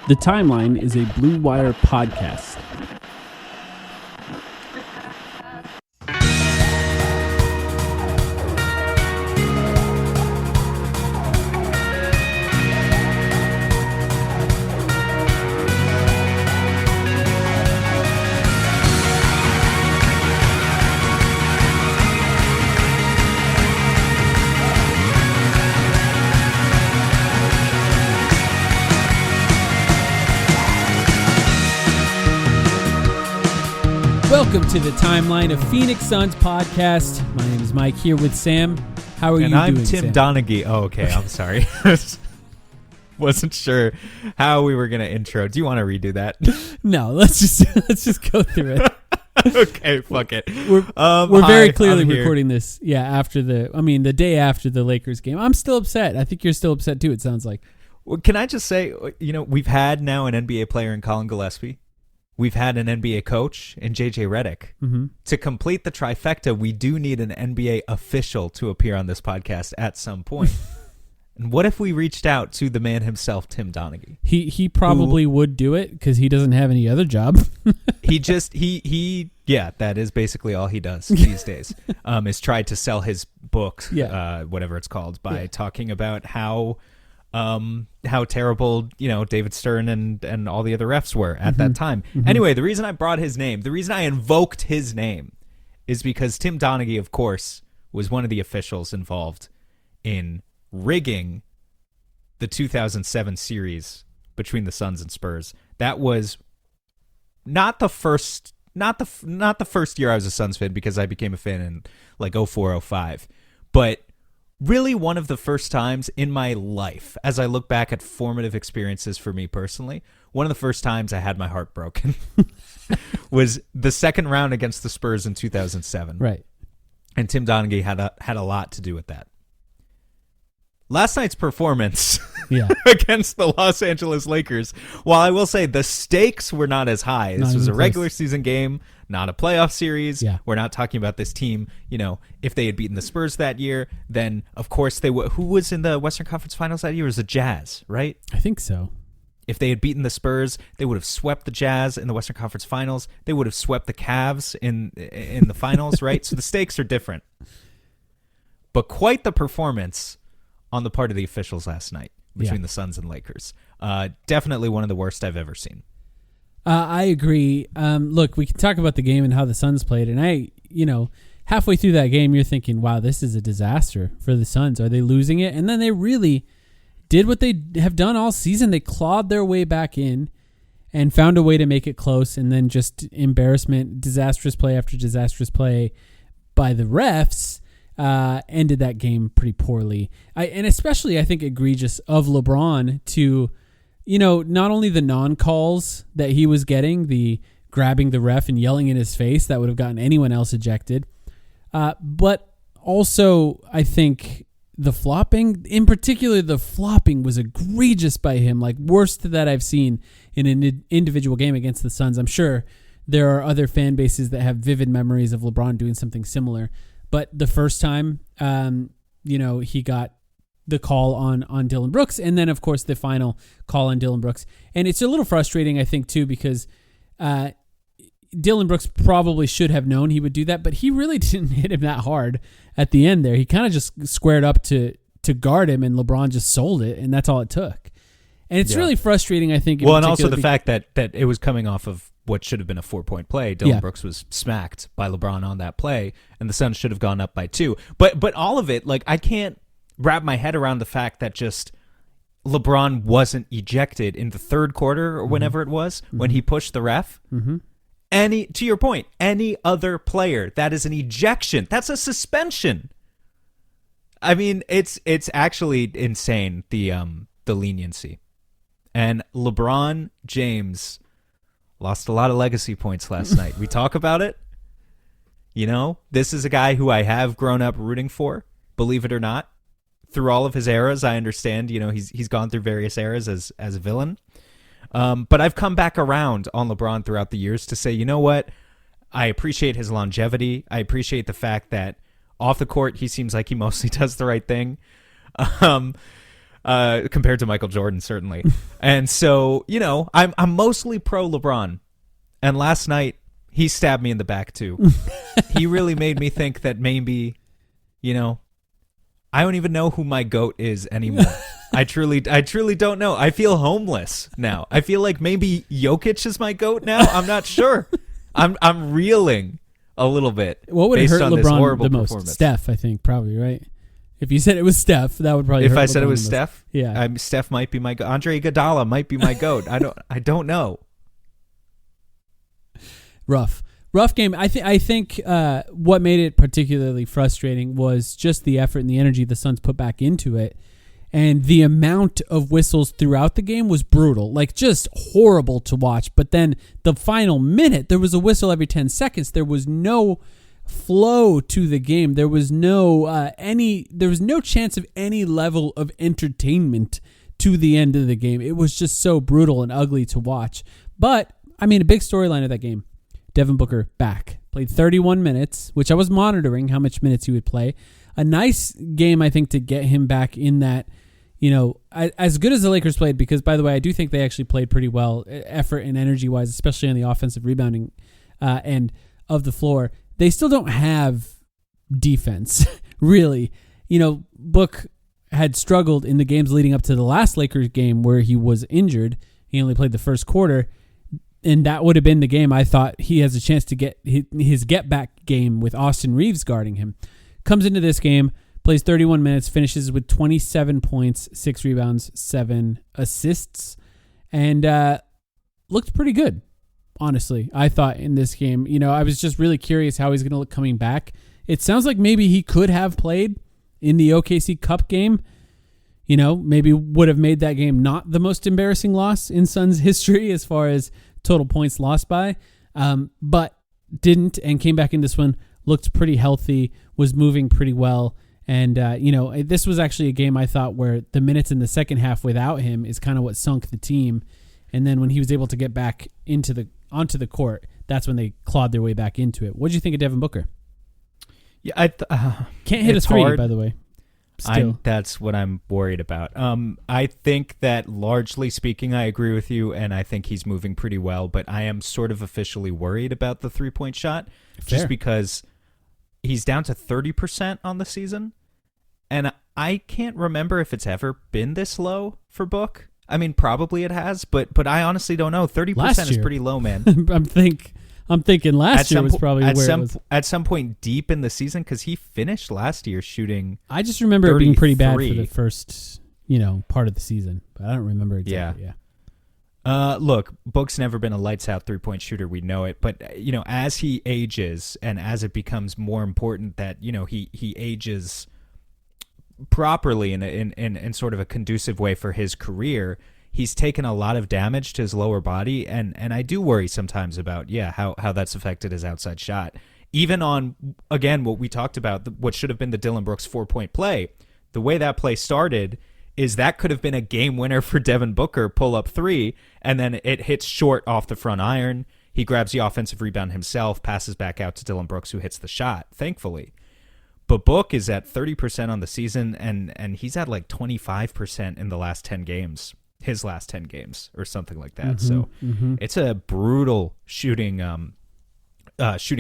The Timeline is a Blue Wire podcast. Welcome to the Timeline of Phoenix Suns podcast. My name is Mike, here with Sam. How are you doing, And I'm Tim Sam? Donaghy. Oh, okay. I'm sorry. Wasn't sure how we were going to intro. Do you want to redo that? No, let's just go through it. Okay, fuck it. We're very clearly I'm here. recording this, after the day after the Lakers game. I'm still upset. I think you're still upset too, it sounds like. Well, can I just say, we've had now an NBA player in Colin Gillespie. We've had an NBA coach in JJ Redick. Mm-hmm. To complete the trifecta, we do need an NBA official to appear on this podcast at some point. And what if we reached out to the man himself, Tim Donaghy? He probably would do it because he doesn't have any other job. That is basically all he does these days, is try to sell his book, whatever it's called, by talking about how terrible, David Stern and all the other refs were at that time. Mm-hmm. Anyway, the reason I brought his name, the reason I invoked his name is because Tim Donaghy, of course, was one of the officials involved in rigging the 2007 series between the Suns and Spurs. That was not the first year I was a Suns fan, because I became a fan in like 04-05, but really one of the first times in my life, as I look back at formative experiences for me personally, one of the first times I had my heart broken was the second round against the Spurs in 2007. Right. And Tim Donaghy had a lot to do with that. Last night's performance against the Los Angeles Lakers, while I will say the stakes were not as high. This was a regular season game, not a playoff series. Yeah. We're not talking about this team. If they had beaten the Spurs that year, then of course they would. Who was in the Western Conference Finals that year? It was the Jazz, right? I think so. If they had beaten the Spurs, they would have swept the Jazz in the Western Conference Finals. They would have swept the Cavs in the finals, right? So the stakes are different. But quite the performance on the part of the officials last night between the Suns and Lakers. Definitely one of the worst I've ever seen. I agree. Look, we can talk about the game and how the Suns played, and halfway through that game, you're thinking, wow, this is a disaster for the Suns. Are they losing it? And then they really did what they have done all season. They clawed their way back in and found a way to make it close, and then just embarrassment, disastrous play after disastrous play by the refs ended that game pretty poorly. And especially, I think, egregious of LeBron to, not only the non-calls that he was getting, the grabbing the ref and yelling in his face that would have gotten anyone else ejected, but also, I think, the flopping, in particular, the flopping was egregious by him, like worst that I've seen in an individual game against the Suns. I'm sure there are other fan bases that have vivid memories of LeBron doing something similar. But the first time, he got the call on Dillon Brooks, and then, of course, the final call on Dillon Brooks. And it's a little frustrating, I think, too, because Dillon Brooks probably should have known he would do that, but he really didn't hit him that hard at the end there. He kind of just squared up to guard him, and LeBron just sold it, and that's all it took. And it's really frustrating, I think. Well, and also the fact that it was coming off of what should have been a 4-point play. Dillon Brooks was smacked by LeBron on that play, and the Suns should have gone up by 2. But all of it, like, I can't wrap my head around the fact that just LeBron wasn't ejected in the third quarter or whenever it was when he pushed the ref. Mm-hmm. To your point, any other player, that is an ejection. That's a suspension. I mean, it's actually insane, the leniency. And LeBron James lost a lot of legacy points last night. We talk about it. This is a guy who I have grown up rooting for, believe it or not. Through all of his eras, I understand, he's gone through various eras as a villain. But I've come back around on LeBron throughout the years to say, you know what? I appreciate his longevity. I appreciate the fact that off the court, he seems like he mostly does the right thing. compared to Michael Jordan, certainly. And so, I'm mostly pro LeBron. And last night, he stabbed me in the back, too. He really made me think that maybe, I don't even know who my GOAT is anymore. I truly don't know. I feel homeless now. I feel like maybe Jokic is my GOAT now. I'm not sure. I'm reeling a little bit. What would based hurt on this LeBron horrible the most? performance. Steph, I think, probably, right? If you said it was Steph, that would probably. If hurt I said LeBron it was the most. Steph, yeah, Steph might be my GOAT. Andre Iguodala might be my GOAT. I don't know. Rough game. I think what made it particularly frustrating was just the effort and the energy the Suns put back into it. And the amount of whistles throughout the game was brutal, like just horrible to watch. But then the final minute, there was a whistle every 10 seconds. There was no flow to the game. There was no chance of any level of entertainment to the end of the game. It was just so brutal and ugly to watch. But I mean, a big storyline of that game. Devin Booker back. Played 31 minutes, which I was monitoring how much minutes he would play. A nice game, I think, to get him back in that, as good as the Lakers played, because, by the way, I do think they actually played pretty well, effort and energy-wise, especially on the offensive rebounding end of the floor. They still don't have defense, really. Book had struggled in the games leading up to the last Lakers game where he was injured. He only played the first quarter. And that would have been the game I thought he has a chance to get his get-back game with Austin Reeves guarding him. Comes into this game, plays 31 minutes, finishes with 27 points, 6 rebounds, 7 assists, and looked pretty good, honestly, I thought, in this game. I was just really curious how he's going to look coming back. It sounds like maybe he could have played in the OKC Cup game. Maybe would have made that game not the most embarrassing loss in Suns history as far as total points lost by, but didn't, and came back in this one, looked pretty healthy, was moving pretty well. And, this was actually a game I thought where the minutes in the second half without him is kind of what sunk the team. And then when he was able to get back onto the court, that's when they clawed their way back into it. What did you think of Devin Booker? Yeah, can't hit a three, hard. By the way. That's what I'm worried about. I think that largely speaking, I agree with you, and I think he's moving pretty well, but I am sort of officially worried about the 3-point shot. Fair. Just because he's down to 30% on the season, and I can't remember if it's ever been this low for Book. I mean, probably it has, but I honestly don't know. 30% is pretty low, man. I'm thinking last year was probably where it was. At some point deep in the season, because he finished last year shooting. I just remember it being pretty bad for the first, part of the season, but I don't remember exactly. Yeah. Look, Book's never been a lights out 3-point shooter. We know it, but as he ages and as it becomes more important that he ages properly in sort of a conducive way for his career. He's taken a lot of damage to his lower body, and I do worry sometimes about how that's affected his outside shot. Even on, again, what we talked about, what should have been the Dillon Brooks 4-point play, the way that play started is that could have been a game winner for Devin Booker, pull-up 3, and then it hits short off the front iron. He grabs the offensive rebound himself, passes back out to Dillon Brooks, who hits the shot, thankfully. But Book is at 30% on the season, and he's at like 25% in the last 10 games. His last 10 games or something like that. So it's a brutal shooting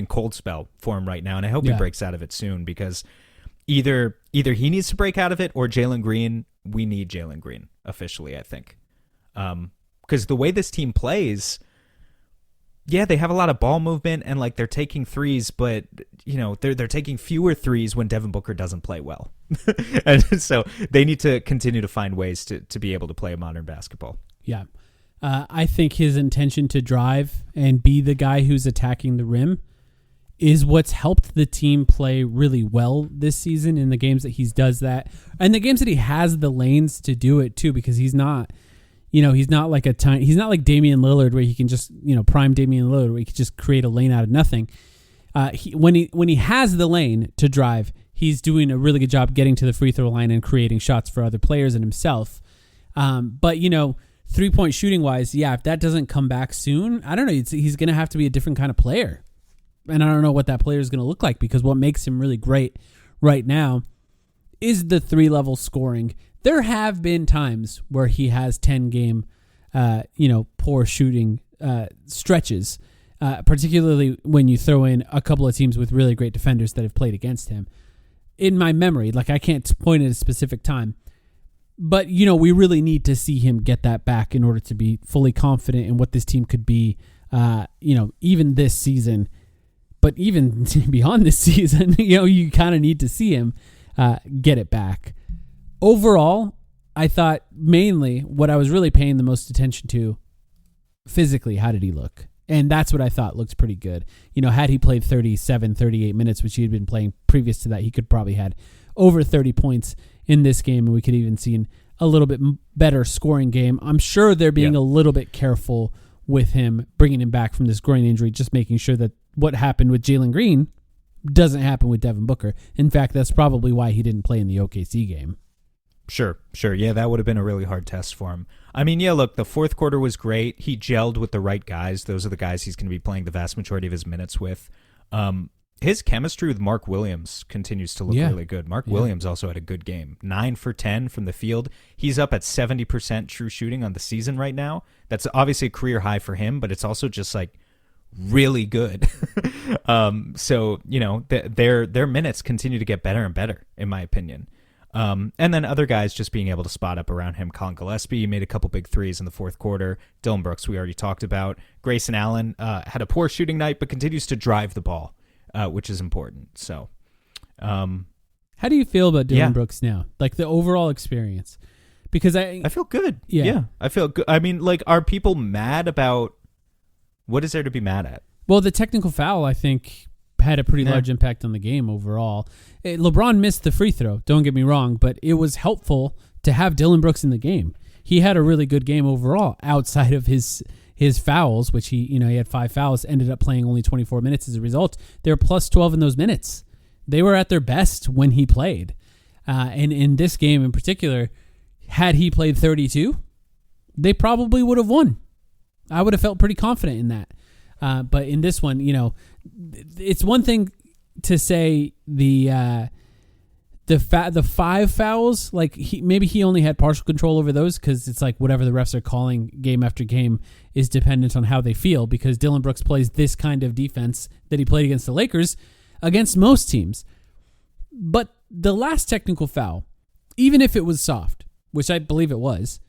cold spell for him right now. And I hope he breaks out of it soon, because either he needs to break out of it or Jalen Green. We need Jalen Green officially, I think. Because the way this team plays, they have a lot of ball movement and like they're taking threes, but they're taking fewer threes when Devin Booker doesn't play well. And so they need to continue to find ways to be able to play modern basketball. Yeah. I think his intention to drive and be the guy who's attacking the rim is what's helped the team play really well this season in the games that he does that. And the games that he has the lanes to do it too, because he's not like he's not like Damian Lillard where he can just, prime Damian Lillard where he can just create a lane out of nothing. When he has the lane to drive, he's doing a really good job getting to the free throw line and creating shots for other players and himself. But 3-point shooting wise, if that doesn't come back soon, I don't know. He's going to have to be a different kind of player. And I don't know what that player is going to look like, because what makes him really great right now is the 3-level scoring, there have been times where he has 10-game, poor shooting stretches, particularly when you throw in a couple of teams with really great defenders that have played against him. In my memory, like I can't point at a specific time, but we really need to see him get that back in order to be fully confident in what this team could be, even this season. But even beyond this season, you kind of need to see him get it back. Overall, I thought mainly what I was really paying the most attention to, physically, how did he look? And that's what I thought looked pretty good. Had he played 37, 38 minutes, which he had been playing previous to that, he could probably had over 30 points in this game, and we could even seen a little bit better scoring game. I'm sure they're being a little bit careful with him, bringing him back from this groin injury, just making sure that what happened with Jalen Green doesn't happen with Devin Booker. In fact, that's probably why he didn't play in the OKC game. Sure. Yeah, that would have been a really hard test for him. I mean, yeah, look, the fourth quarter was great. He gelled with the right guys. Those are the guys he's going to be playing the vast majority of his minutes with. His chemistry with Mark Williams continues to look really good. Mark Williams also had a good game. 9 for 10 from the field. He's up at 70% true shooting on the season right now. That's obviously a career high for him, but it's also just like really good. So, their minutes continue to get better and better, in my opinion. And then other guys just being able to spot up around him. Colin Gillespie made a couple big threes in the fourth quarter. Dillon Brooks, we already talked about. Grayson Allen had a poor shooting night, but continues to drive the ball, which is important. So, how do you feel about Dillon Brooks now? Like the overall experience? Because I feel good. Yeah, I feel good. I mean, like, are people mad about what is there to be mad at? Well, the technical foul, I think, had a pretty large impact on the game overall. LeBron missed the free throw, don't get me wrong, but it was helpful to have Dillon Brooks in the game. He had a really good game overall outside of his fouls, which he had 5 fouls, ended up playing only 24 minutes as a result. They were plus 12 in those minutes. They were at their best when he played. And in this game in particular, had he played 32, they probably would have won. I would have felt pretty confident in that. But in this one, it's one thing to say the 5 fouls, like maybe he only had partial control over those because it's like whatever the refs are calling game after game is dependent on how they feel, because Dillon Brooks plays this kind of defense that he played against the Lakers against most teams. But the last technical foul, even if it was soft, which I believe it was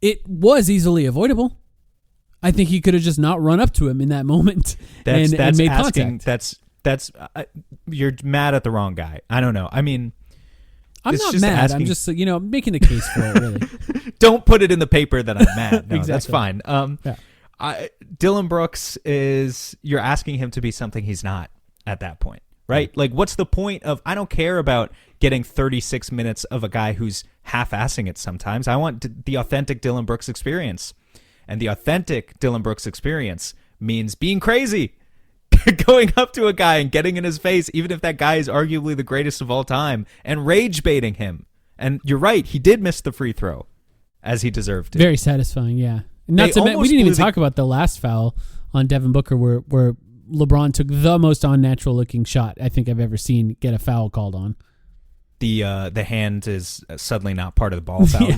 easily avoidable. I think he could have just not run up to him in that moment and made contact. That's you're mad at the wrong guy. I don't know. I mean, I'm not mad. I'm just making the case for it. Really, don't put it in the paper that I'm mad. No, exactly. That's fine. Dillon Brooks you're asking him to be something he's not at that point, right? Like, what's the point of? I don't care about getting 36 minutes of a guy who's half-assing it sometimes. I want the authentic Dillon Brooks experience. And the authentic Dillon Brooks experience means being crazy, going up to a guy and getting in his face, even if that guy is arguably the greatest of all time, and rage baiting him. And you're right, he did miss the free throw, as he deserved to. Very satisfying, yeah. We didn't even talk about the last foul on Devin Booker where LeBron took the most unnatural looking shot I think I've ever seen get a foul called on. The hand is suddenly not part of the ball foul.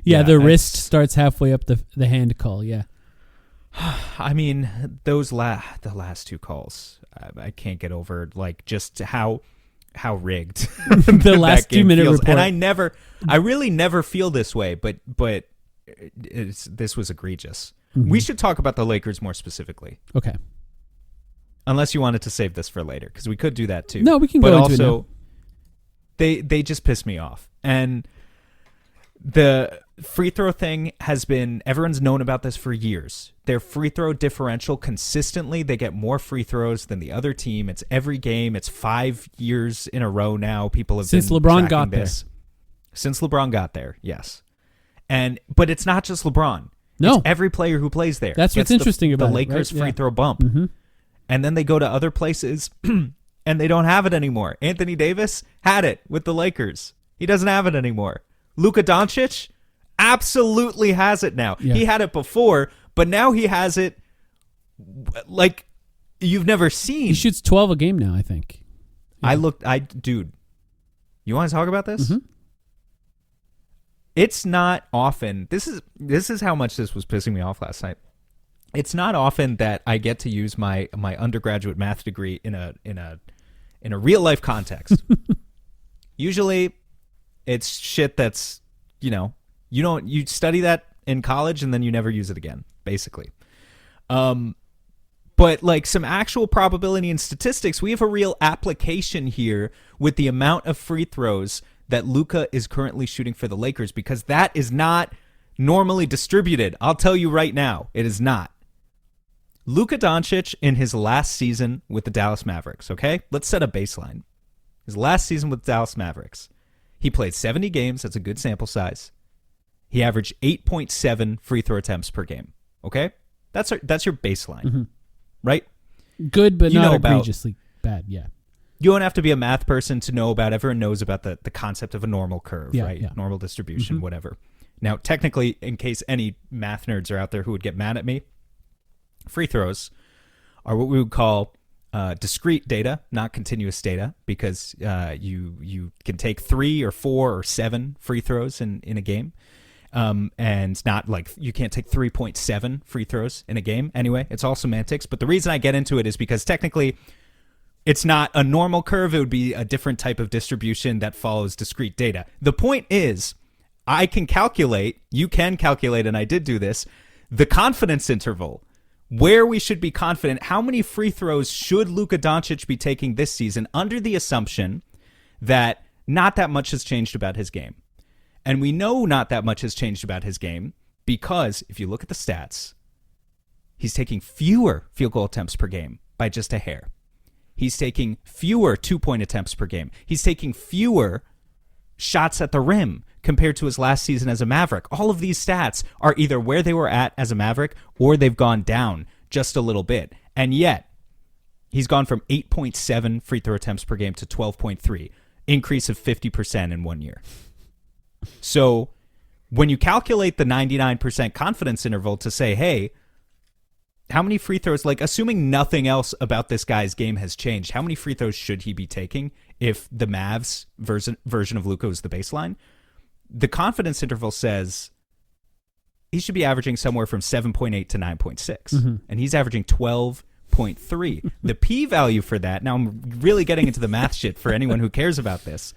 Yeah, the wrist starts halfway up the hand call, yeah. I mean, the last 2 calls, I can't get over, like, just how rigged the last 2-minute report. And I really never feel this way, but this was egregious. Mm-hmm. We should talk about the Lakers more specifically. Okay. Unless you wanted to save this for later, because we could do that too. No, we can go into it now. They just piss me off. And the free throw thing has been, everyone's known about this for years. Their free throw differential consistently, they get more free throws than the other team. It's every game. It's 5 years in a row now. People have since been LeBron got this. Since LeBron got there, yes. But it's not just LeBron. No. It's every player who plays there. That's what's interesting about the Lakers it, right? free throw bump. Mm-hmm. And then they go to other places and they don't have it anymore. Anthony Davis had it with the Lakers. He doesn't have it anymore. Luka Doncic absolutely has it now. Yeah. He had it before, but now he has it like you've never seen. He shoots 12 a game now, I think. Yeah. Dude, you want to talk about this? Mm-hmm. it's not often. This is how much this was pissing me off last night. It's not often that I get to use my undergraduate math degree in a real life context. Usually, it's shit that's, you study that in college and then you never use it again, basically. But like some actual probability and statistics, we have a real application here with the amount of free throws that Luka is currently shooting for the Lakers, because that is not normally distributed. I'll tell you right now, it is not. Luka Doncic in his last season with the Dallas Mavericks, okay? Let's set a baseline. His last season with the Dallas Mavericks, he played 70 games. That's a good sample size. He averaged 8.7 free throw attempts per game, okay? That's your baseline, right? Good, but not egregiously bad, yeah. You don't have to be a math person to know about, everyone knows about the concept of a normal curve, right? Yeah. Normal distribution, whatever. Now, technically, in case any math nerds are out there who would get mad at me, free throws are what we would call discrete data, not continuous data, because you can take 3 or 4 or 7 free throws in a game. And not like you can't take 3.7 free throws in a game. Anyway, it's all semantics. But the reason I get into it is because technically it's not a normal curve. It would be a different type of distribution that follows discrete data. The point is, I can calculate, you can calculate, and I did do this, the confidence interval, where we should be confident. How many free throws should Luka Doncic be taking this season under the assumption that not that much has changed about his game? And we know not that much has changed about his game because if you look at the stats, he's taking fewer field goal attempts per game by just a hair. He's taking fewer 2-point attempts per game. He's taking fewer shots at the rim compared to his last season as a Maverick. All of these stats are either where they were at as a Maverick or they've gone down just a little bit. And yet, he's gone from 8.7 free throw attempts per game to 12.3, increase of 50% in 1 year. So when you calculate the 99% confidence interval to say, hey, how many free throws, like assuming nothing else about this guy's game has changed, how many free throws should he be taking if the Mavs version of Luka is the baseline? The confidence interval says he should be averaging somewhere from 7.8 to 9.6, and he's averaging 12.3. The p-value for that, now I'm really getting into the math shit for anyone who cares about this,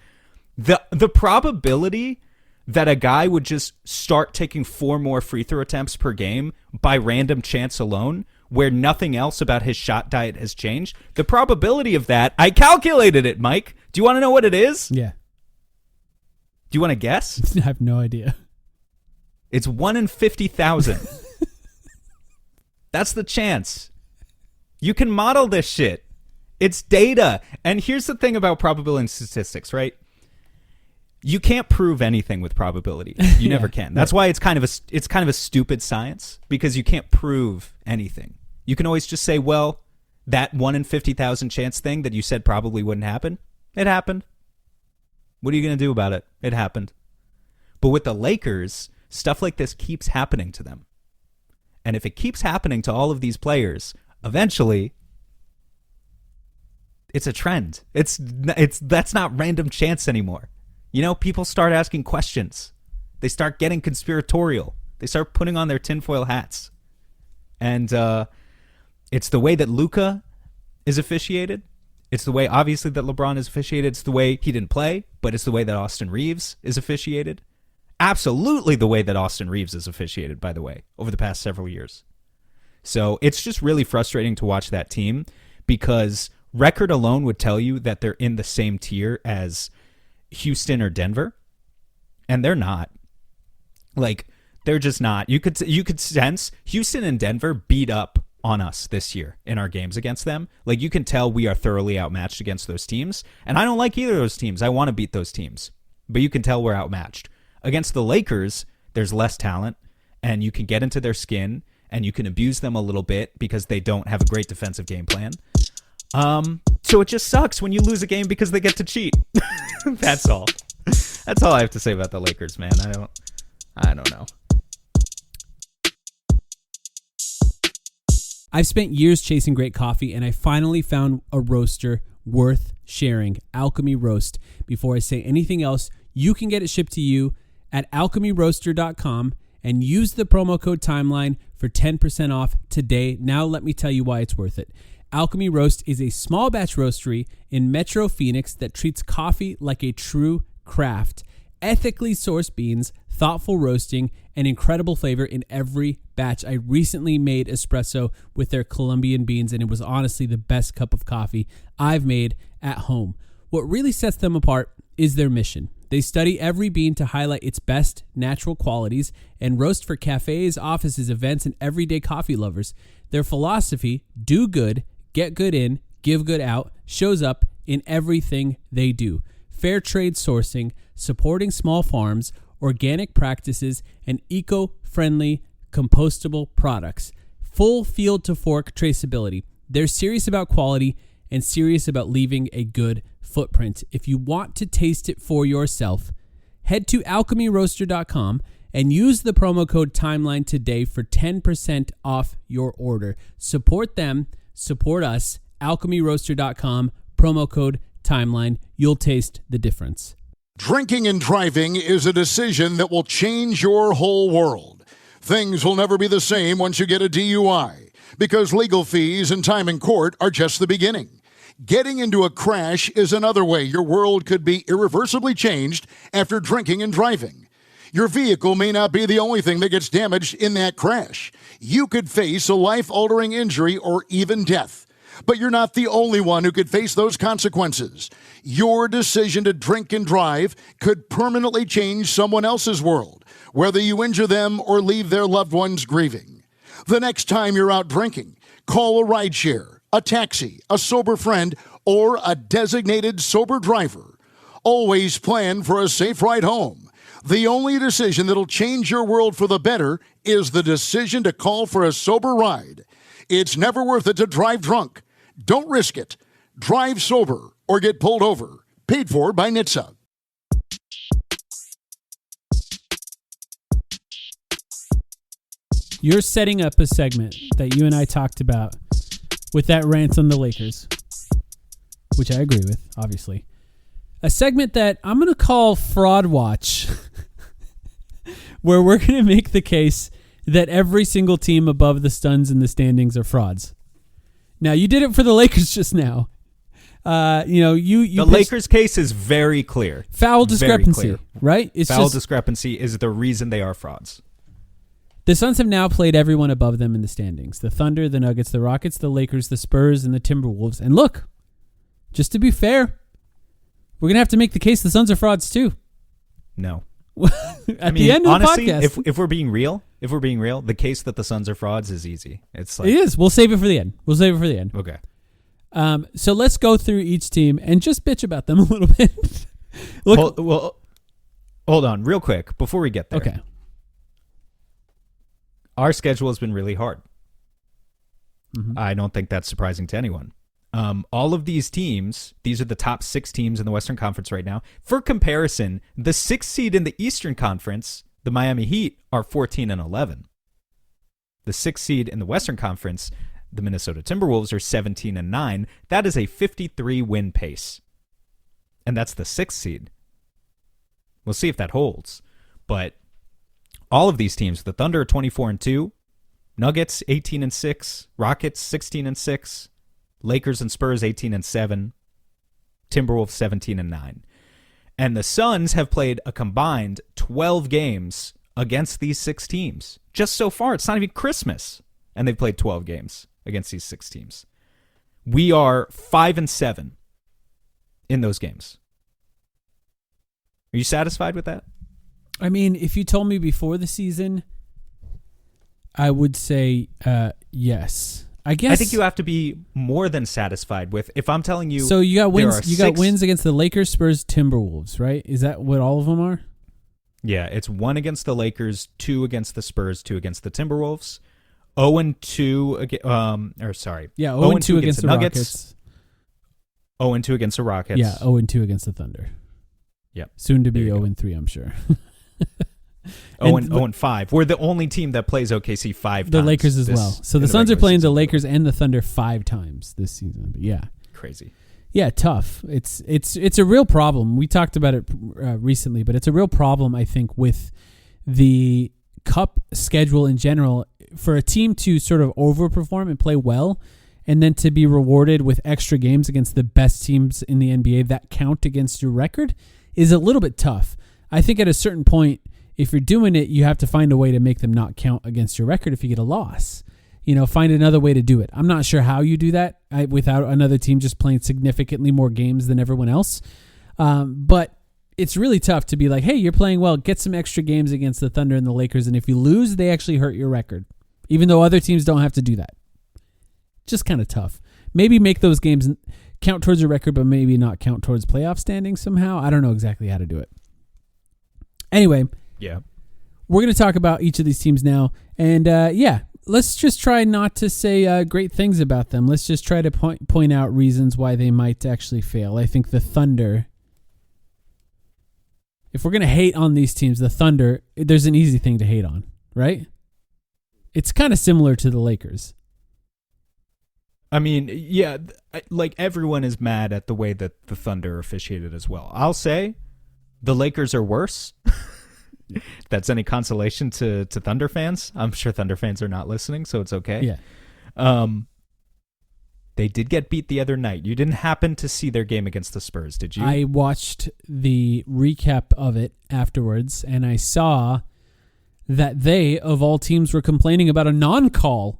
the probability that a guy would just start taking 4 more free throw attempts per game by random chance alone, where nothing else about his shot diet has changed, the probability of that, I calculated it, Mike. Do you want to know what it is? Yeah. Do you want to guess? I have no idea. It's 1 in 50,000. That's the chance. You can model this shit. It's data. And here's the thing about probability and statistics, right? You can't prove anything with probability. You never can. That's why it's kind of a stupid science, because you can't prove anything. You can always just say, well, that 1 in 50,000 chance thing that you said probably wouldn't happen, it happened. What are you going to do about it? It happened. But with the Lakers, stuff like this keeps happening to them. And if it keeps happening to all of these players, eventually it's a trend. That's not random chance anymore. You know, people start asking questions. They start getting conspiratorial. They start putting on their tinfoil hats. And it's the way that Luka is officiated. It's the way, obviously, that LeBron is officiated. It's the way he didn't play, but it's the way that Austin Reeves is officiated. Absolutely the way that Austin Reeves is officiated, by the way, over the past several years. So it's just really frustrating to watch that team, because record alone would tell you that they're in the same tier as Houston or Denver, and they're not. Like, they're just not. You could sense Houston and Denver beat up on us this year in our games against them. Like, you can tell we are thoroughly outmatched against those teams, and I don't like either of those teams. I want to beat those teams, but you can tell we're outmatched. Against the Lakers, there's less talent, and you can get into their skin, and you can abuse them a little bit because they don't have a great defensive game plan. So it just sucks when you lose a game because they get to cheat. That's all. That's all I have to say about the Lakers, man. I don't know. I've spent years chasing great coffee, and I finally found a roaster worth sharing, Alchemy Roast. Before I say anything else, you can get it shipped to you at alchemyroaster.com and use the promo code timeline for 10% off today. Now let me tell you why it's worth it. Alchemy Roast is a small batch roastery in Metro Phoenix that treats coffee like a true craft. Ethically sourced beans, thoughtful roasting, and incredible flavor in every batch. I recently made espresso with their Colombian beans, and it was honestly the best cup of coffee I've made at home. What really sets them apart is their mission. They study every bean to highlight its best natural qualities and roast for cafes, offices, events, and everyday coffee lovers. Their philosophy, do good, get good in, give good out, shows up in everything they do. Fair trade sourcing, supporting small farms, organic practices, and eco-friendly compostable products. Full field to fork traceability. They're serious about quality and serious about leaving a good footprint. If you want to taste it for yourself, head to alchemyroaster.com and use the promo code timeline today for 10% off your order. Support them, support us. alchemyroaster.com, promo code timeline. You'll taste the difference. Drinking and driving is a decision that will change your whole world. Things will never be the same once you get a DUI, because legal fees and time in court are just the beginning. Getting into a crash is another way your world could be irreversibly changed after drinking and driving. Your vehicle may not be the only thing that gets damaged in that crash. You could face a life-altering injury or even death. But you're not the only one who could face those consequences. Your decision to drink and drive could permanently change someone else's world, whether you injure them or leave their loved ones grieving. The next time you're out drinking, call a rideshare, a taxi, a sober friend, or a designated sober driver. Always plan for a safe ride home. The only decision that'll change your world for the better is the decision to call for a sober ride. It's never worth it to drive drunk. Don't risk it. Drive sober or get pulled over. Paid for by NHTSA. You're setting up a segment that you and I talked about with that rant on the Lakers, which I agree with, obviously. A segment that I'm going to call Fraud Watch, where we're going to make the case that every single team above the Suns in the standings are frauds. Now, you did it for the Lakers just now. Lakers case is very clear. Foul discrepancy, clear. Right? It's foul discrepancy is the reason they are frauds. The Suns have now played everyone above them in the standings. The Thunder, the Nuggets, the Rockets, the Lakers, the Spurs, and the Timberwolves. And look, just to be fair, we're going to have to make the case the Suns are frauds too. No. The end of honestly, the podcast. if we're being real, the case that the Suns are frauds is easy. It's like, it is. We'll save it for the end. Okay. So let's go through each team and just bitch about them a little bit. Look, hold on, real quick before we get there. Okay. Our schedule has been really hard. Mm-hmm. I don't think that's surprising to anyone. All of these teams, these are the top 6 teams in the Western Conference right now. For comparison, the 6th seed in the Eastern Conference, the Miami Heat, are 14-11. The 6th seed in the Western Conference, the Minnesota Timberwolves, are 17-9. That is a 53-win pace. And that's the 6th seed. We'll see if that holds. But all of these teams, the Thunder are 24-2, Nuggets 18-6, Rockets 16-6, Lakers and Spurs 18-7, Timberwolves 17-9. And the Suns have played a combined 12 games against these 6 teams. Just so far, it's not even Christmas, and they've played 12 games against these 6 teams. We are 5-7 in those games. Are you satisfied with that? I mean, if you told me before the season, I would say yes. I guess. I think you have to be more than satisfied with. If I'm telling you, so you got wins. You got wins against the Lakers, Spurs, Timberwolves, right? Is that what all of them are? Yeah, it's 1 against the Lakers, 2 against the Spurs, 2 against the Timberwolves, 0-2 against. 0-2 against the Nuggets. 0-2 against the Rockets. Yeah, 0-2 against the Thunder. Yep. Soon to be 0-3, I'm sure. 0-5. We're the only team that plays OKC 5 times. The Lakers as well. So the Suns are playing the Lakers and the Thunder 5 times this season. But yeah. Crazy. Yeah, tough. It's a real problem. We talked about it recently, but it's a real problem, I think, with the Cup schedule in general. For a team to sort of overperform and play well, and then to be rewarded with extra games against the best teams in the NBA that count against your record is a little bit tough. I think at a certain point, if you're doing it, you have to find a way to make them not count against your record if you get a loss. Find another way to do it. I'm not sure how you do that without another team just playing significantly more games than everyone else. But it's really tough to be like, hey, you're playing well, get some extra games against the Thunder and the Lakers, and if you lose, they actually hurt your record, even though other teams don't have to do that. Just kind of tough. Maybe make those games count towards your record, but maybe not count towards playoff standings somehow. I don't know exactly how to do it. Anyway, yeah, we're going to talk about each of these teams now, and let's just try not to say great things about them. Let's just try to point out reasons why they might actually fail. I think the Thunder, if we're going to hate on these teams, the Thunder, there's an easy thing to hate on, right? It's kind of similar to the Lakers. I mean, yeah, like everyone is mad at the way that the Thunder officiated as well. I'll say the Lakers are worse. If that's any consolation to Thunder fans. I'm sure Thunder fans are not listening, so it's okay. Yeah. They did get beat the other night. You didn't happen to see their game against the Spurs, did you? I watched the recap of it afterwards, and I saw that they, of all teams, were complaining about a non-call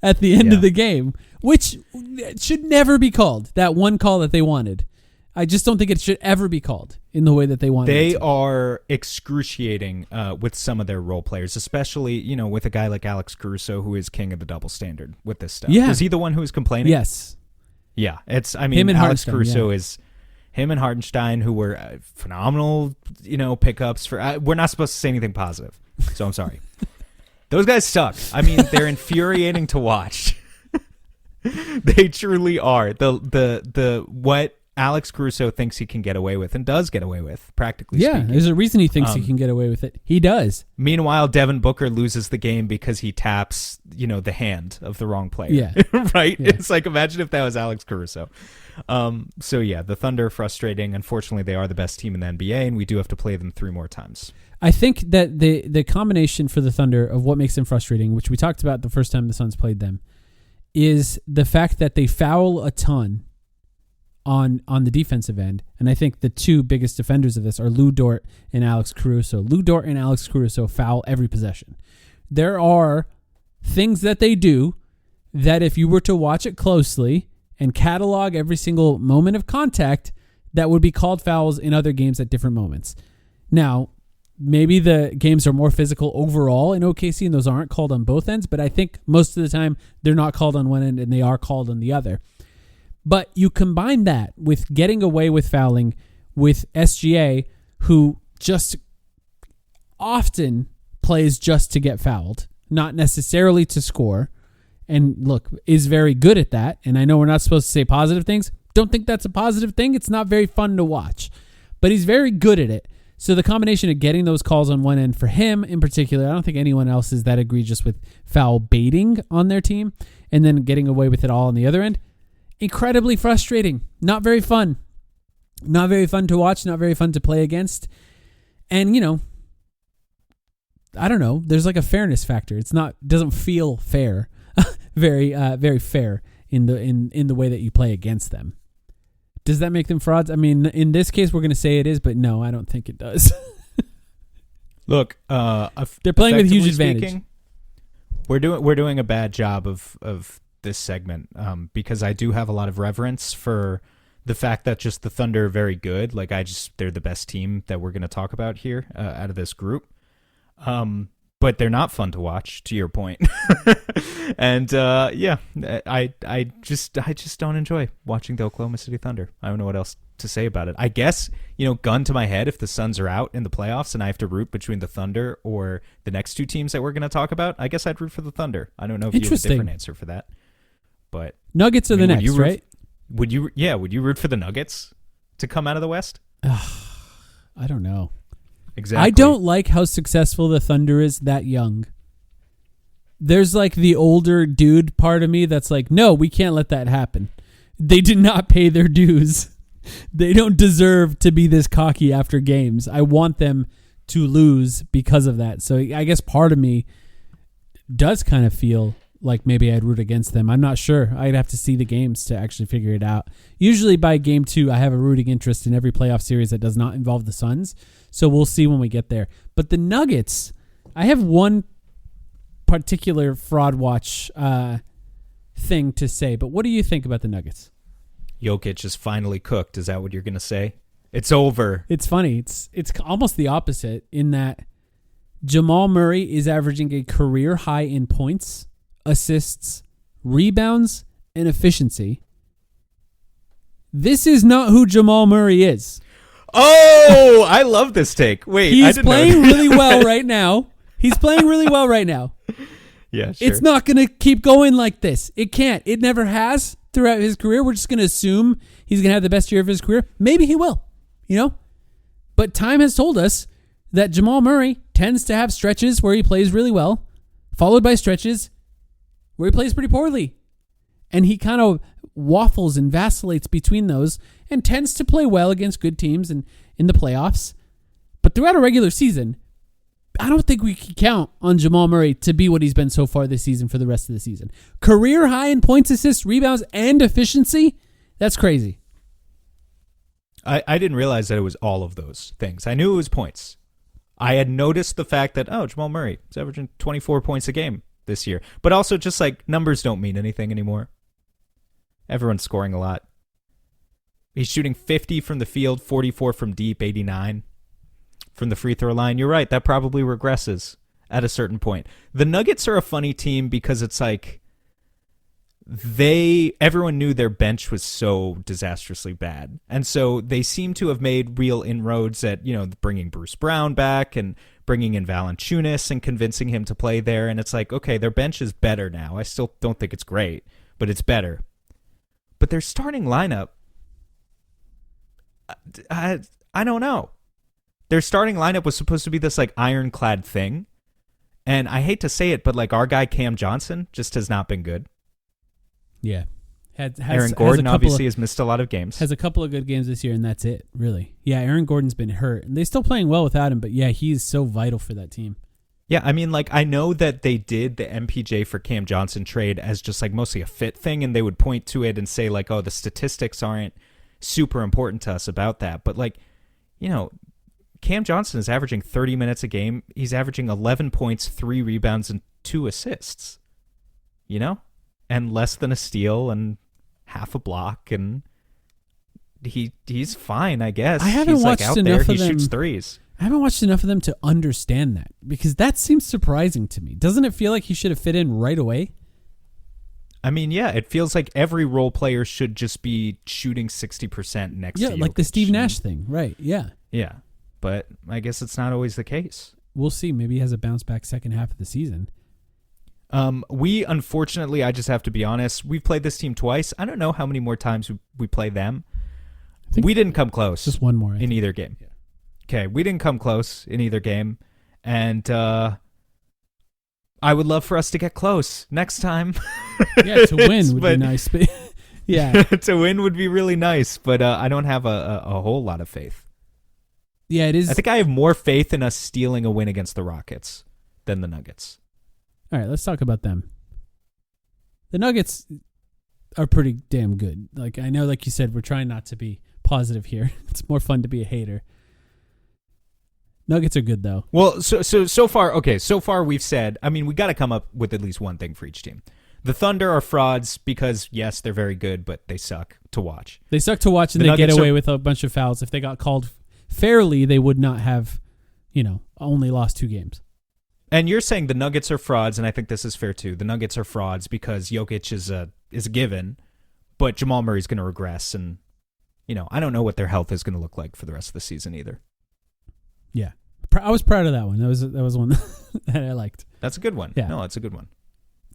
at the end of the game, which should never be called. That one call that they wanted. I just don't think it should ever be called in the way that they wanted. They are excruciating with some of their role players, especially, with a guy like Alex Caruso, who is king of the double standard with this stuff. Yeah. Is he the one who is complaining? Yes. Yeah. Him and Alex Hartenstein, Caruso is him and Hartenstein, who were phenomenal, pickups for. We're not supposed to say anything positive, so I'm sorry. Those guys suck. I mean, they're infuriating to watch. They truly are. The what Alex Caruso thinks he can get away with and does get away with, practically speaking. Yeah, there's a reason he thinks he can get away with it. He does. Meanwhile, Devin Booker loses the game because he taps, the hand of the wrong player. Yeah. Right? Yeah. It's like, imagine if that was Alex Caruso. So, yeah, the Thunder are frustrating. Unfortunately, they are the best team in the NBA, and we do have to play them 3 more times. I think that the combination for the Thunder of what makes them frustrating, which we talked about the first time the Suns played them, is the fact that they foul a ton on the defensive end. And I think the 2 biggest defenders of this are Lou Dort and Alex Caruso. Lou Dort and Alex Caruso foul every possession. There are things that they do that if you were to watch it closely and catalog every single moment of contact, that would be called fouls in other games at different moments. Now, maybe the games are more physical overall in OKC and those aren't called on both ends, but I think most of the time they're not called on one end and they are called on the other. But you combine that with getting away with fouling with SGA, who just often plays just to get fouled, not necessarily to score, and look, is very good at that. And I know we're not supposed to say positive things. Don't think that's a positive thing. It's not very fun to watch, but he's very good at it. So the combination of getting those calls on one end for him in particular, I don't think anyone else is that egregious with foul baiting on their team, and then getting away with it all on the other end. Incredibly frustrating. Not very fun. Not very fun to watch. Not very fun to play against. And, I don't know. There's like a fairness factor. Doesn't feel fair. very fair in the way that you play against them. Does that make them frauds? I mean, in this case, we're going to say it is, but no, I don't think it does. Look, they're playing with huge advantage. We're doing a bad job of this segment because I do have a lot of reverence for the fact that just the Thunder are very good. Like they're the best team that we're going to talk about here out of this group. But they're not fun to watch, to your point. And I just don't enjoy watching the Oklahoma City Thunder. I don't know what else to say about it. I guess, gun to my head, if the Suns are out in the playoffs and I have to root between the Thunder or the next 2 teams that we're going to talk about, I guess I'd root for the Thunder. I don't know if you have a different answer for that. But Nuggets are the next, right? Would you root for the Nuggets to come out of the West? I don't know. Exactly. I don't like how successful the Thunder is that young. There's like the older dude part of me that's like, no, we can't let that happen. They did not pay their dues. They don't deserve to be this cocky after games. I want them to lose because of that. So I guess part of me does kind of feel like maybe I'd root against them. I'm not sure. I'd have to see the games to actually figure it out. Usually by game 2, I have a rooting interest in every playoff series that does not involve the Suns. So we'll see when we get there. But the Nuggets, I have one particular fraud watch thing to say. But what do you think about the Nuggets? Jokic is finally cooked. Is that what you're going to say? It's over. It's funny. It's almost the opposite in that Jamal Murray is averaging a career high in points, assists, rebounds, and efficiency. This is not who Jamal Murray is. Oh, I love this take. Wait, he's playing really well right now. He's playing really well right now. Yeah, sure. It's not going to keep going like this. It can't. It never has throughout his career. We're just going to assume he's going to have the best year of his career. Maybe he will, But time has told us that Jamal Murray tends to have stretches where he plays really well, followed by stretches where he plays pretty poorly. And he kind of waffles and vacillates between those and tends to play well against good teams and in the playoffs. But throughout a regular season, I don't think we can count on Jamal Murray to be what he's been so far this season for the rest of the season. Career high in points, assists, rebounds, and efficiency. That's crazy. I didn't realize that it was all of those things. I knew it was points. I had noticed the fact that, Jamal Murray is averaging 24 points a game this year. But also just like numbers don't mean anything anymore. Everyone's scoring a lot. He's shooting 50 from the field, 44 from deep, 89 from the free throw line. You're right. That probably regresses at a certain point. The Nuggets are a funny team because it's like everyone knew their bench was so disastrously bad. And so they seem to have made real inroads at, bringing Bruce Brown back and bringing in Valanciunas and convincing him to play there. And it's like, okay, their bench is better now. I still don't think it's great, but it's better. But their starting lineup, I don't know. Their starting lineup was supposed to be this like ironclad thing. And I hate to say it, but like our guy Cam Johnson just has not been good. Yeah. Aaron Gordon obviously has missed a lot of games. Has a couple of good games this year, and that's it, really. Yeah, Aaron Gordon's been hurt. And they're still playing well without him, but yeah, he's so vital for that team. Yeah, I mean, like, I know that they did the MPJ for Cam Johnson trade as just like mostly a fit thing, and they would point to it and say like, oh, the statistics aren't super important to us about that. But like, Cam Johnson is averaging 30 minutes a game. He's averaging 11 points, 3 rebounds, and 2 assists. And less than a steal and half a block, and he's fine, I guess. I haven't watched enough of them. He shoots threes. I haven't watched enough of them to understand that, because that seems surprising to me. Doesn't it feel like he should have fit in right away? I mean, yeah, it feels like every role player should just be shooting 60% next to Jokic. Yeah, like the Steve Nash thing, right? Yeah. Yeah, but I guess it's not always the case. We'll see. Maybe he has a bounce back second half of the season. We, unfortunately, I just have to be honest, we've played this team twice. I don't know how many more times we play them. We didn't come close. Just one more. In either game. Yeah. Okay, we didn't come close in either game. And I would love for us to get close next time. Yeah, to win would be nice. Yeah. To win would be really nice, but I don't have a whole lot of faith. Yeah, it is. I think I have more faith in us stealing a win against the Rockets than the Nuggets. All right, let's talk about them. The Nuggets are pretty damn good. Like, I know, like you said, we're trying not to be positive here. It's more fun to be a hater. Nuggets are good, though. Well, so far we've said, I mean, we got to come up with at least one thing for each team. The Thunder are frauds because, yes, they're very good, but they suck to watch. They suck to watch, and they get away with a bunch of fouls. If they got called fairly, they would not have, only lost 2 games. And you're saying the Nuggets are frauds, and I think this is fair too. The Nuggets are frauds because Jokic is a given, but Jamal Murray's going to regress, and I don't know what their health is going to look like for the rest of the season either. Yeah, I was proud of that one. That was one that I liked. That's a good one. Yeah. No, that's a good one.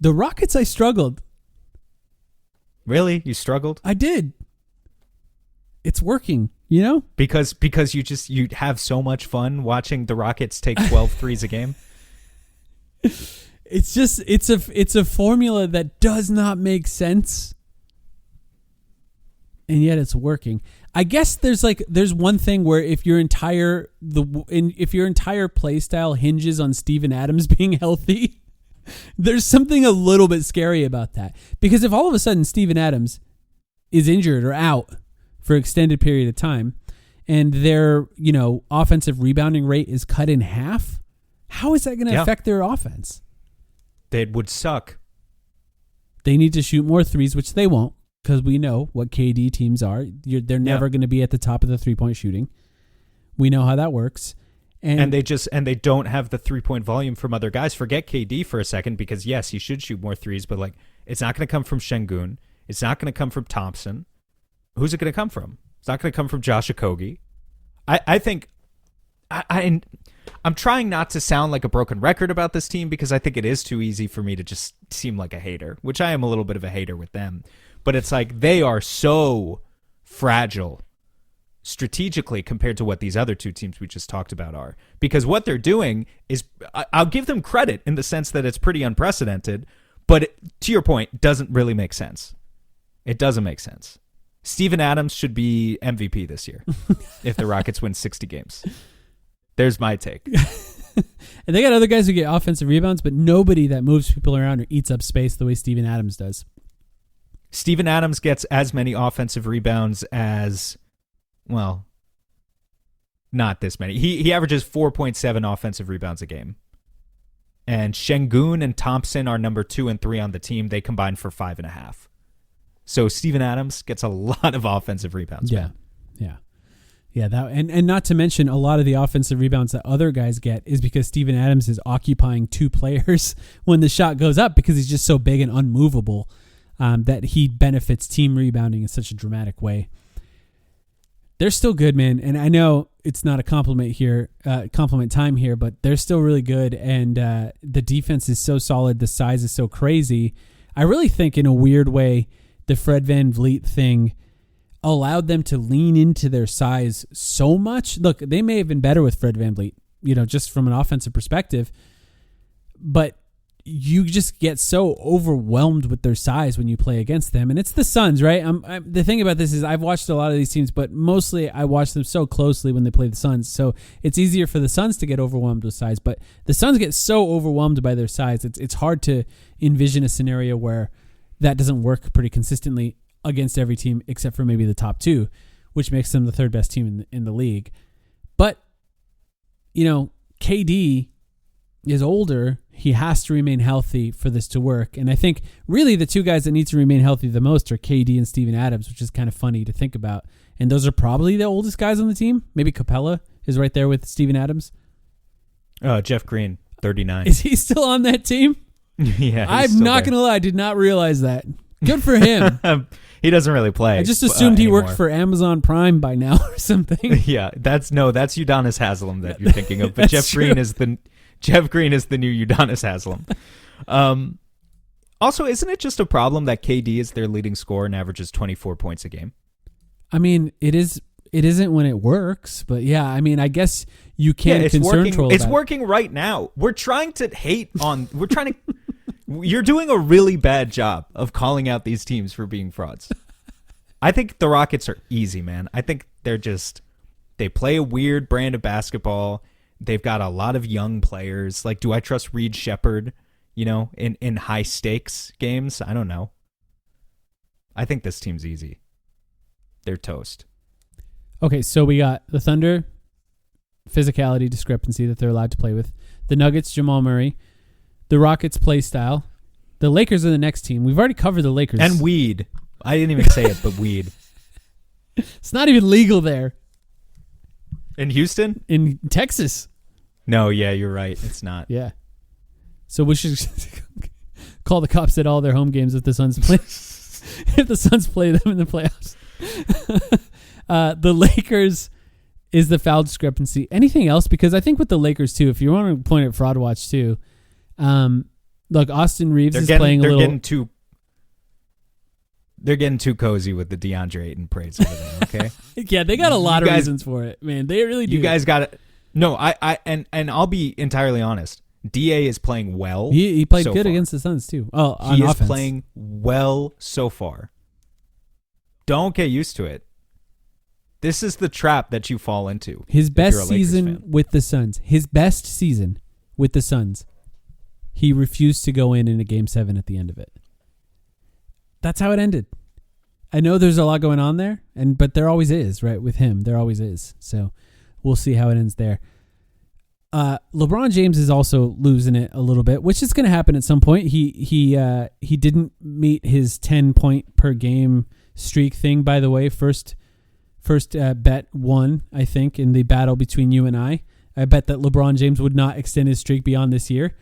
The Rockets, I struggled. Really? You struggled? I did. It's working, Because you have so much fun watching the Rockets take 12 threes a game. It's just it's a formula that does not make sense. and yet it's working. I guess there's one thing where if your entire play style hinges on Steven Adams being healthy, there's something a little bit scary about that. Because if all of a sudden Steven Adams is injured or out for an extended period of time, and their offensive rebounding rate is cut in half, how is that going to affect their offense? They would suck. They need to shoot more threes, which they won't, because we know what KD teams are. They're never going to be at the top of the 3-point shooting. We know how that works. And they don't have the 3-point volume from other guys. Forget KD for a second, because yes, he should shoot more threes, but like it's not going to come from Şengün. It's not going to come from Thompson. Who's it going to come from? It's not going to come from Josh Okogie. I think I'm trying not to sound like a broken record about this team, because I think it is too easy for me to just seem like a hater, which I am a little bit of a hater with them. But it's like they are so fragile strategically compared to what these other two teams we just talked about are. Because what they're doing is, I'll give them credit in the sense that it's pretty unprecedented, but to your point, doesn't really make sense. It doesn't make sense. Steven Adams should be MVP this year if the Rockets win 60 games. There's my take. And they got other guys who get offensive rebounds, but nobody that moves people around or eats up space the way Steven Adams does. Steven Adams gets as many offensive rebounds as, well, not this many. He averages 4.7 offensive rebounds a game. And Şengün and Thompson are number 2 and 3 on the team. They combine for 5.5. So Steven Adams gets a lot of offensive rebounds. Yeah, man. Yeah. That and not to mention a lot of the offensive rebounds that other guys get is because Steven Adams is occupying 2 players when the shot goes up, because he's just so big and unmovable that he benefits team rebounding in such a dramatic way. They're still good, man, and I know it's not a compliment time here, but they're still really good, and the defense is so solid. The size is so crazy. I really think, in a weird way, the Fred VanVleet thing allowed them to lean into their size so much. Look, they may have been better with Fred VanVleet, just from an offensive perspective, but you just get so overwhelmed with their size when you play against them. And it's the Suns, right? The thing about this is I've watched a lot of these teams, but mostly I watch them so closely when they play the Suns. So it's easier for the Suns to get overwhelmed with size, but the Suns get so overwhelmed by their size. It's hard to envision a scenario where that doesn't work pretty consistently against every team except for maybe the top 2, which makes them the 3rd best team in the league. But, KD is older. He has to remain healthy for this to work. And I think really the 2 guys that need to remain healthy the most are KD and Steven Adams, which is kind of funny to think about. And those are probably the oldest guys on the team. Maybe Capella is right there with Steven Adams. Jeff Green, 39. Is he still on that team? Yeah, I'm not going to lie. I did not realize that. Good for him. He doesn't really play. I just assumed he worked for Amazon Prime by now or something. Yeah, that's Udonis Haslem that you're thinking of. But Jeff Green is the new Udonis Haslem. Also, isn't it just a problem that KD is their leading scorer and averages 24 points a game? I mean, it is. It isn't when it works, but yeah, I mean, I guess you can't concern troll. It's working right now. We're trying to hate on. We're trying to. You're doing a really bad job of calling out these teams for being frauds. I think the Rockets are easy, man. I think they play a weird brand of basketball. They've got a lot of young players. Like, do I trust Reed Shepherd, in high stakes games? I don't know. I think this team's easy. They're toast. Okay, so we got the Thunder, physicality discrepancy that they're allowed to play with. The Nuggets, Jamal Murray. The Rockets' play style. The Lakers are the next team. We've already covered the Lakers. And weed. I didn't even say it, but weed. It's not even legal there. In Houston? In Texas. No, yeah, you're right. It's not. Yeah. So we should call the cops at all their home games if the Suns play them in the playoffs. The Lakers is the foul discrepancy. Anything else? Because I think with the Lakers too, if you want to point at Fraud Watch too, look, Austin Reeves is playing a little. They're getting too cozy with the DeAndre Ayton praise over there. Okay. Yeah, they got a lot of reasons for it, man. They really do. You guys got it. No, and I'll be entirely honest. Da is playing well. He played good against the Suns too. Oh, on offense. He is playing well so far. Don't get used to it. This is the trap that you fall into. His best season with the Suns. His best season with the Suns. He refused to go in a Game 7 at the end of it. That's how it ended. I know there's a lot going on there, but there always is, right? With him, there always is. So we'll see how it ends there. LeBron James is also losing it a little bit, which is going to happen at some point. He didn't meet his 10-point per game streak thing, by the way. First bet won, I think, in the battle between you and I. I bet that LeBron James would not extend his streak beyond this year.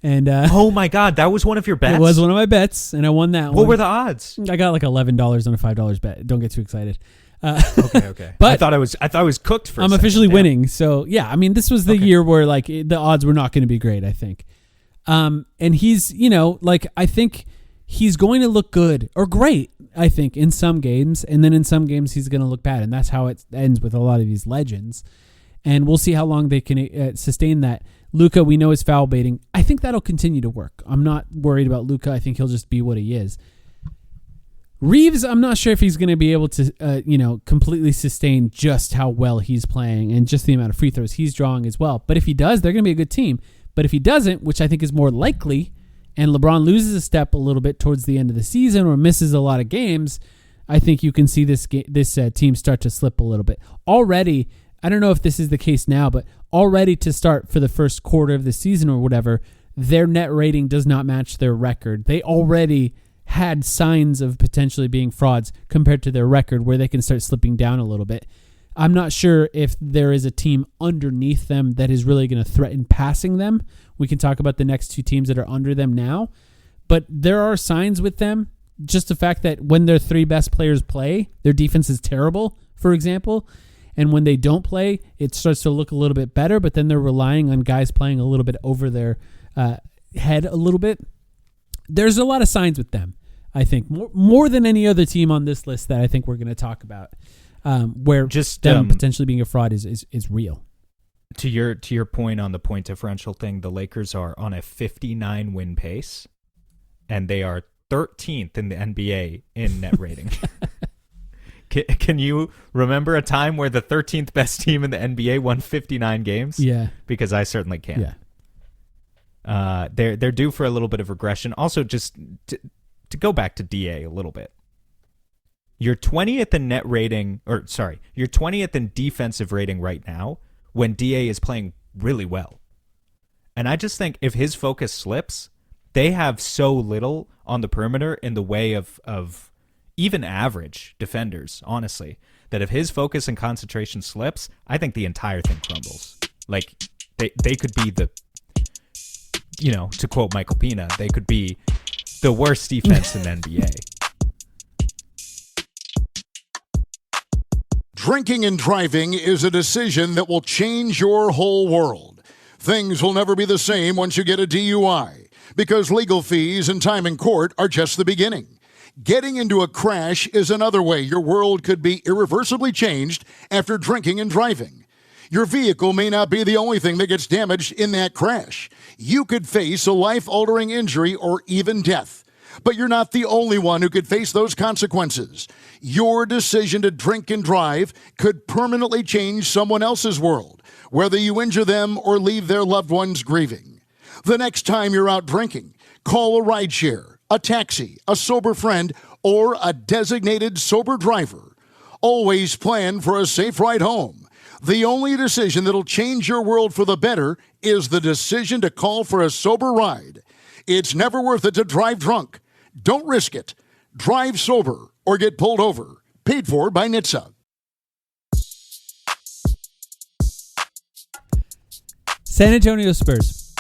And oh my God, that was one of your bets? It was one of my bets, and I won that one. What were the odds? I got like $11 on a $5 bet. Don't get too excited. Okay. But I thought I was cooked for. I'm officially winning. So yeah, I mean, this was the year where like the odds were not going to be great, I think. And he's, I think he's going to look good or great, I think, in some games, and then in some games he's going to look bad, and that's how it ends with a lot of these legends. And we'll see how long they can sustain that. Luka, we know, is foul baiting. I think that'll continue to work. I'm not worried about Luka. I think he'll just be what he is. Reeves, I'm not sure if he's going to be able to, completely sustain just how well he's playing and just the amount of free throws he's drawing as well. But if he does, they're going to be a good team. But if he doesn't, which I think is more likely, and LeBron loses a step a little bit towards the end of the season or misses a lot of games, I think you can see this team start to slip a little bit. Already, I don't know if this is the case now, but already to start for the first quarter of the season or whatever, their net rating does not match their record. They already had signs of potentially being frauds compared to their record where they can start slipping down a little bit. I'm not sure if there is a team underneath them that is really going to threaten passing them. We can talk about the next two teams that are under them now, but there are signs with them. Just the fact that when their three best players play, their defense is terrible, for example. And when they don't play, it starts to look a little bit better, but then they're relying on guys playing a little bit over their head a little bit. There's a lot of signs with them, I think, more than any other team on this list that I think we're going to talk about, where just them potentially being a fraud is real. To your point on the point differential thing, the Lakers are on a 59 win pace, and they are 13th in the NBA in net rating. Can you remember a time where the 13th best team in the NBA won 59 games? Yeah. Because I certainly can. Yeah. They're due for a little bit of regression. Also, just to go back to DA a little bit. You're 20th in net rating, you're 20th in defensive rating right now when DA is playing really well. And I just think if his focus slips, they have so little on the perimeter in the way of even average defenders, honestly, that if his focus and concentration slips, I think the entire thing crumbles. Like, they could be to quote Michael Pina, they could be the worst defense in the NBA. Drinking and driving is a decision that will change your whole world. Things will never be the same once you get a DUI, because legal fees and time in court are just the beginning. Getting into a crash is another way your world could be irreversibly changed after drinking and driving. Your vehicle may not be the only thing that gets damaged in that crash. You could face a life-altering injury or even death. But you're not the only one who could face those consequences. Your decision to drink and drive could permanently change someone else's world, whether you injure them or leave their loved ones grieving. The next time you're out drinking, call a rideshare, a taxi, a sober friend, or a designated sober driver. Always plan for a safe ride home. The only decision that'll change your world for the better is the decision to call for a sober ride. It's never worth it to drive drunk. Don't risk it. Drive sober or get pulled over. Paid for by NHTSA. San Antonio Spurs.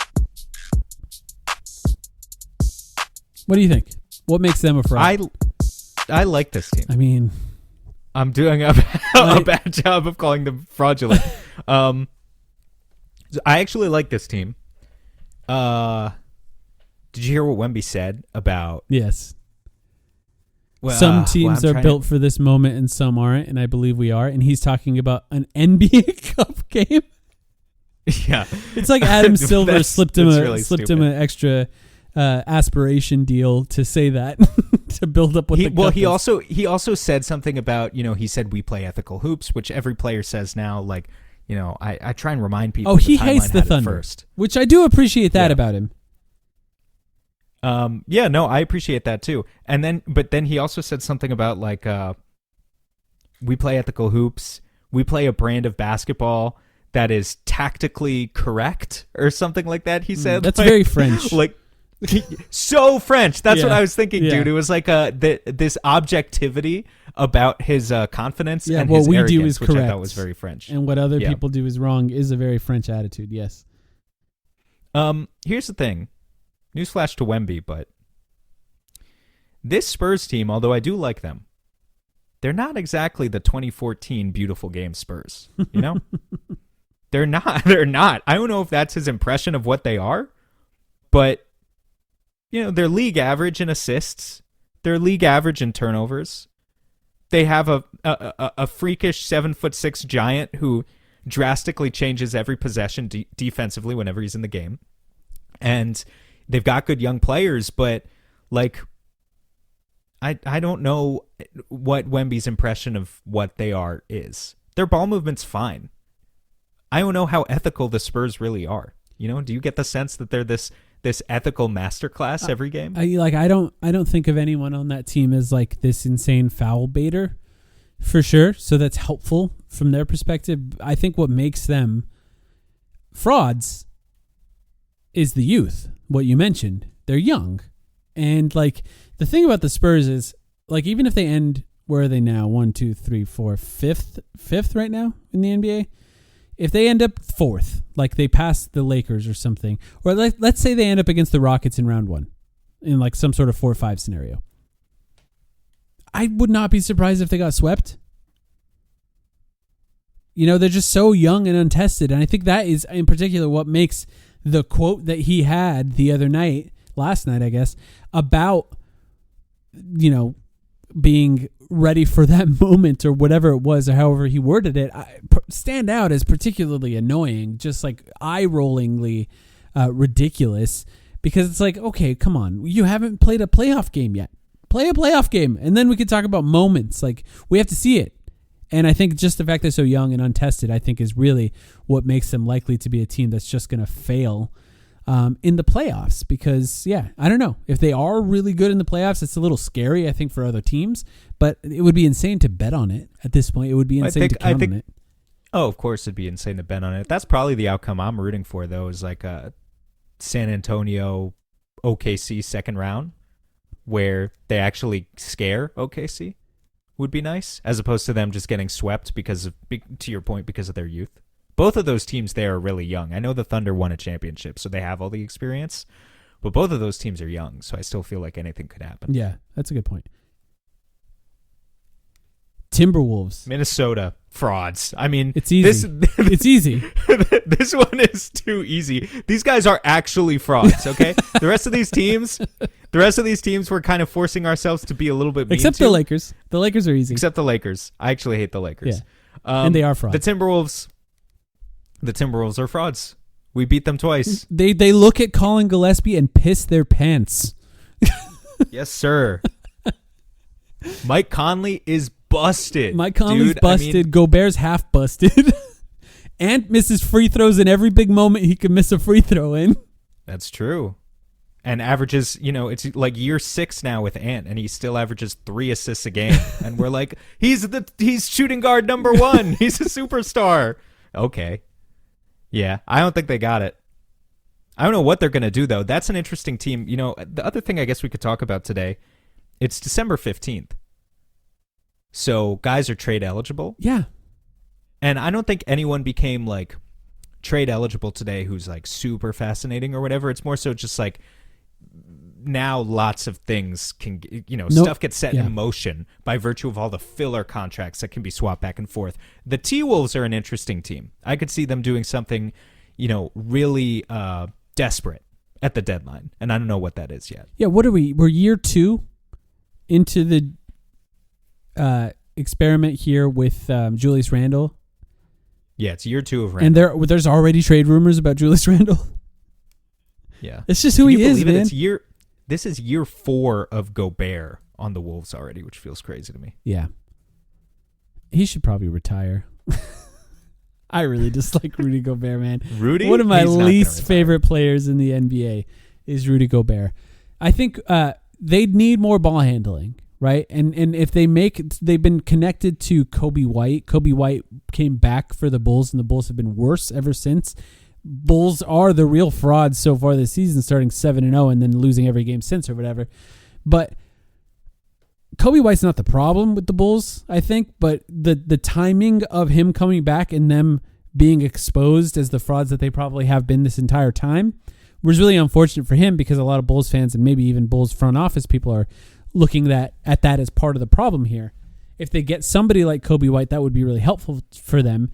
What do you think? What makes them a fraud? I like this team. I mean, I'm doing a bad job of calling them fraudulent. I actually like this team. Did you hear what Wemby said about? Yes. Well, some teams are built for this moment and some aren't, and I believe we are. And he's talking about an NBA Cup game. Yeah, it's like Adam Silver slipped him an extra aspiration deal to say that to build up what the cup is. He also said something about, he said we play ethical hoops, which every player says now. Like, I try and remind people. Oh, he hates the Thunder, first, which I do appreciate that about him. Yeah, no, I appreciate that too. But then he also said something about like, we play ethical hoops. We play a brand of basketball that is tactically correct or something like that. He said that's very French. Like so French. That's what I was thinking, dude. It was like this objectivity about his confidence and his what we arrogance, do is which correct. I thought was very French. And what other people do is wrong is a very French attitude. Yes. Here's the thing. Newsflash to Wemby, but this Spurs team, although I do like them, they're not exactly the 2014 beautiful game Spurs, They're not. I don't know if that's his impression of what they are, but they're league average in assists. They're league average in turnovers. They have a freakish 7'6" giant who drastically changes every possession defensively whenever he's in the game. And they've got good young players, but like I don't know what Wemby's impression of what they are is. Their ball movement's fine. I don't know how ethical the Spurs really are. Do you get the sense that they're this ethical masterclass every game? I don't think of anyone on that team as like this insane foul baiter, for sure. So that's helpful from their perspective. I think what makes them frauds is the youth. What you mentioned, they're young, and like the thing about the Spurs is like even if they end, where are they now? 1, 2, 3, 4, fifth right now in the NBA. If they end up fourth, like they pass the Lakers or something, or let's say they end up against the Rockets in round 1 in like some sort of 4-5 scenario, I would not be surprised if they got swept. They're just so young and untested. And I think that is in particular what makes the quote that he had the other night, last night, I guess, about, being ready for that moment or whatever it was, or however he worded it, stand out as particularly annoying, just like eye-rollingly ridiculous, because it's like, okay, come on, you haven't played a playoff game yet. Play a playoff game, and then we could talk about moments. Like, we have to see it. And I think just the fact they're so young and untested, I think, is really what makes them likely to be a team that's just going to fail in the playoffs. Because, I don't know. If they are really good in the playoffs, it's a little scary, I think, for other teams. But it would be insane to bet on it at this point. It would be insane to count on it. Oh, of course it'd be insane to bet on it. That's probably the outcome I'm rooting for, though, is like a San Antonio OKC second round where they actually scare OKC. Would be nice, as opposed to them just getting swept because of, to your point, because of their youth. Both of those teams there are really young. I know the Thunder won a championship, so they have all the experience, but both of those teams are young, so I still feel like anything could happen. Yeah, that's a good point. Timberwolves. Minnesota, frauds. I mean, it's easy. It's easy. This one is too easy. These guys are actually frauds, okay? The rest of these teams we're kind of forcing ourselves to be a little bit mean Except to. the Lakers. The Lakers are easy. Except the Lakers. I actually hate the Lakers. Yeah. And they are frauds. The Timberwolves are frauds. We beat them twice. They look at Colin Gillespie and piss their pants. Yes, sir. Mike Conley is busted. Mike Conley's busted. Gobert's half busted. Ant misses free throws in every big moment he can miss a free throw in. That's true. And averages, it's like year 6 now with Ant, and he still averages 3 assists a game. And we're like, he's shooting guard number 1. He's a superstar. Okay. Yeah, I don't think they got it. I don't know what they're going to do, though. That's an interesting team. The other thing I guess we could talk about today, it's December 15th. So guys are trade eligible. Yeah. And I don't think anyone became like trade eligible today who's like super fascinating or whatever. It's more so just like now lots of things can, stuff gets set in motion by virtue of all the filler contracts that can be swapped back and forth. The T-Wolves are an interesting team. I could see them doing something, really desperate at the deadline. And I don't know what that is yet. Yeah, what are we? We're year 2 into the experiment here with Julius Randle. Yeah, it's year 2 of Randle. And there's already trade rumors about Julius Randle. Yeah. It's just who he is, man. This is year 4 of Gobert on the Wolves already, which feels crazy to me. Yeah. He should probably retire. I really dislike Rudy Gobert, man. Rudy? One of my He's not gonna least retire. favorite players in the NBA is Rudy Gobert. I think they'd need more ball handling, right? And if they've been connected to Kobe White. Kobe White came back for the Bulls, and the Bulls have been worse ever since. Bulls are the real frauds so far this season, starting 7-0 and then losing every game since or whatever. But Kobe White's not the problem with the Bulls, I think, but the timing of him coming back and them being exposed as the frauds that they probably have been this entire time was really unfortunate for him, because a lot of Bulls fans and maybe even Bulls front office people are looking at that as part of the problem here. If they get somebody like Kobe White, that would be really helpful for them.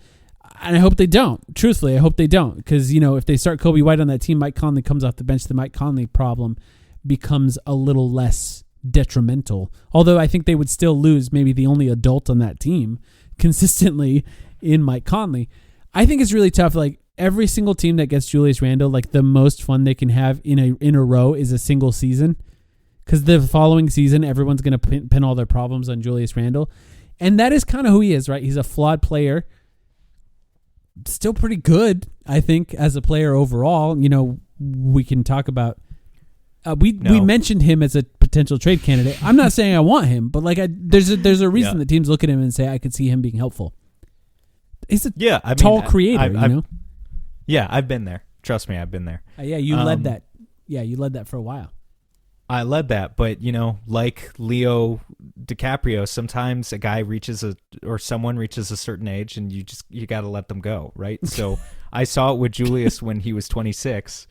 And I hope they don't. Truthfully, I hope they don't, because, if they start Kobe White on that team, Mike Conley comes off the bench, the Mike Conley problem becomes a little less detrimental. Although I think they would still lose maybe the only adult on that team consistently in Mike Conley. I think it's really tough. Like, every single team that gets Julius Randle, like, the most fun they can have in a row is a single season, because the following season everyone's going to pin all their problems on Julius Randle, and that is kind of who he is, right? He's a flawed player, still pretty good, I think, as a player overall. We can talk about. We mentioned him as a potential trade candidate. I'm not saying I want him, but there's a reason that teams look at him and say I could see him being helpful. He's a tall creator, Yeah, I've been there. Trust me, I've been there. You led that. Yeah, you led that for a while. I led that, but like Leo DiCaprio, sometimes a guy someone reaches a certain age, and you got to let them go, right? So I saw it with Julius when he was 26.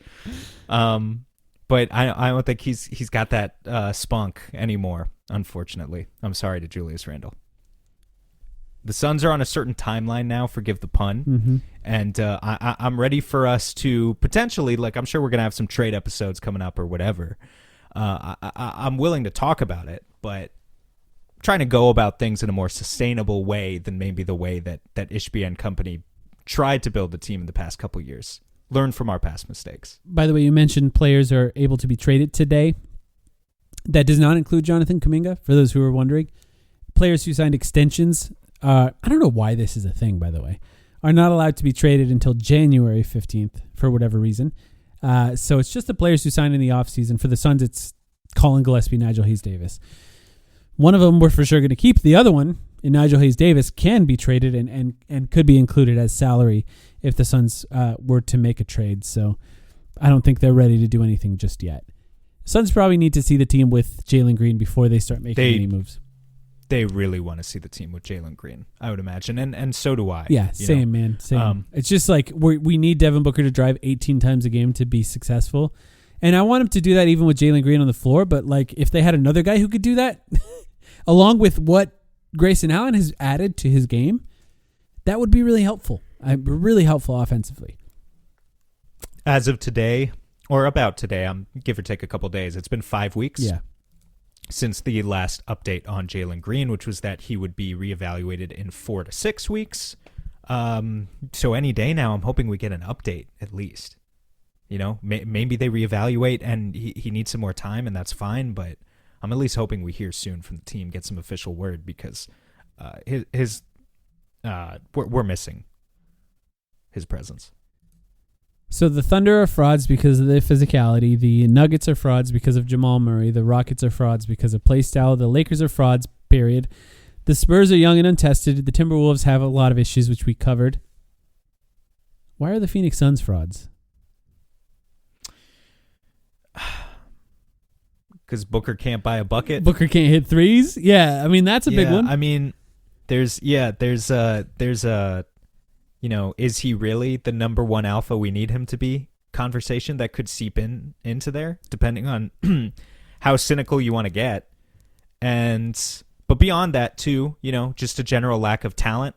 But I don't think he's got that spunk anymore, unfortunately. I'm sorry to Julius Randle. The Suns are on a certain timeline now, forgive the pun, and I'm ready for us to potentially, I'm sure we're going to have some trade episodes coming up or whatever. I'm willing to talk about it, but trying to go about things in a more sustainable way than maybe the way that Ishbia and company tried to build the team in the past couple years. Learn from our past mistakes. By the way, you mentioned players are able to be traded today. That does not include Jonathan Kuminga, for those who are wondering. Players who signed extensions, I don't know why this is a thing, by the way, are not allowed to be traded until January 15th for whatever reason. So it's just the players who signed in the offseason. For the Suns, it's Colin Gillespie, Nigel Hayes-Davis. One of them we're for sure going to keep. The other one, in Nigel Hayes-Davis, can be traded and could be included as salary if the Suns were to make a trade. So I don't think they're ready to do anything just yet. Suns probably need to see the team with Jalen Green before they start making any moves. They really want to see the team with Jalen Green, I would imagine, and so do I. Yeah, same, man. Same. It's just like we need Devin Booker to drive 18 times a game to be successful. And I want him to do that even with Jalen Green on the floor, but if they had another guy who could do that, along with what Grayson Allen has added to his game, that would be really helpful. Really helpful offensively. As of today, or about today, give or take a couple days, it's been 5 weeks. Yeah. Since the last update on Jalen Green, which was that he would be reevaluated in 4 to 6 weeks. So any day now, I'm hoping we get an update at least. Maybe they reevaluate and he needs some more time, and that's fine. But I'm at least hoping we hear soon from the team, get some official word, because we're missing his presence. So the Thunder are frauds because of their physicality. The Nuggets are frauds because of Jamal Murray. The Rockets are frauds because of play style. The Lakers are frauds, period. The Spurs are young and untested. The Timberwolves have a lot of issues, which we covered. Why are the Phoenix Suns frauds? Because Booker can't buy a bucket. Booker can't hit threes? Yeah, I mean, that's a big one. I mean, there's a is he really the number one alpha we need him to be conversation that could seep into there, depending on how cynical you want to get. But beyond that too, just a general lack of talent.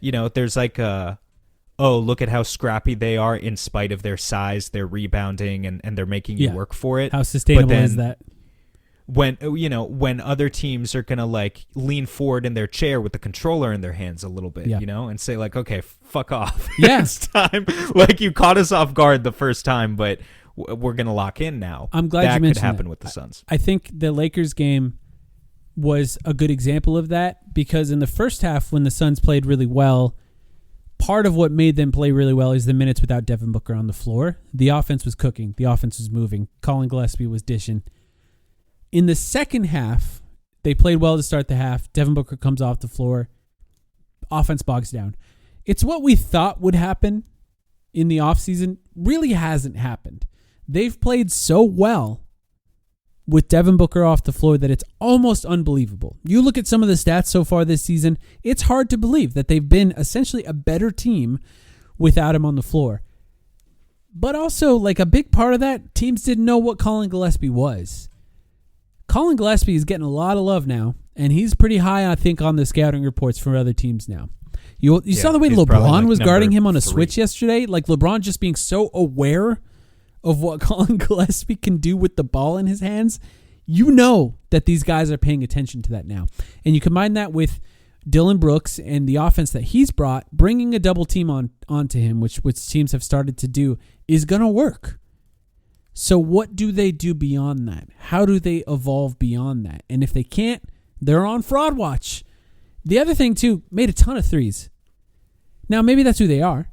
There's look at how scrappy they are in spite of their size, their rebounding, and they're making you work for it. How sustainable is that? When other teams are gonna lean forward in their chair with the controller in their hands a little bit, and say okay, fuck off. Yes, time. You caught us off guard the first time, but we're gonna lock in now. I'm glad you mentioned that could happen that. with the Suns. I think the Lakers game was a good example of that, because in the first half when the Suns played really well, part of what made them play really well is the minutes without Devin Booker on the floor. The offense was cooking. The offense was moving. Colin Gillespie was dishing. In the second half, they played well to start the half. Devin Booker comes off the floor. Offense bogs down. It's what we thought would happen in the offseason. Really hasn't happened. They've played so well with Devin Booker off the floor that it's almost unbelievable. You look at some of the stats so far this season, it's hard to believe that they've been essentially a better team without him on the floor. But also, like, a big part of that, teams didn't know what Colin Gillespie was. Colin Gillespie is getting a lot of love now, and he's pretty high, I think, on the scouting reports for other teams now. You saw the way LeBron was guarding him on a switch yesterday? Like, LeBron just being so aware of what Colin Gillespie can do with the ball in his hands. You know that these guys are paying attention to that now. And you combine that with Dillon Brooks and the offense that he's brought, bringing a double team onto him, which teams have started to do, is going to work. So what do they do beyond that? How do they evolve beyond that? And if they can't, they're on fraud watch. The other thing, too, made a ton of threes. Now, maybe that's who they are.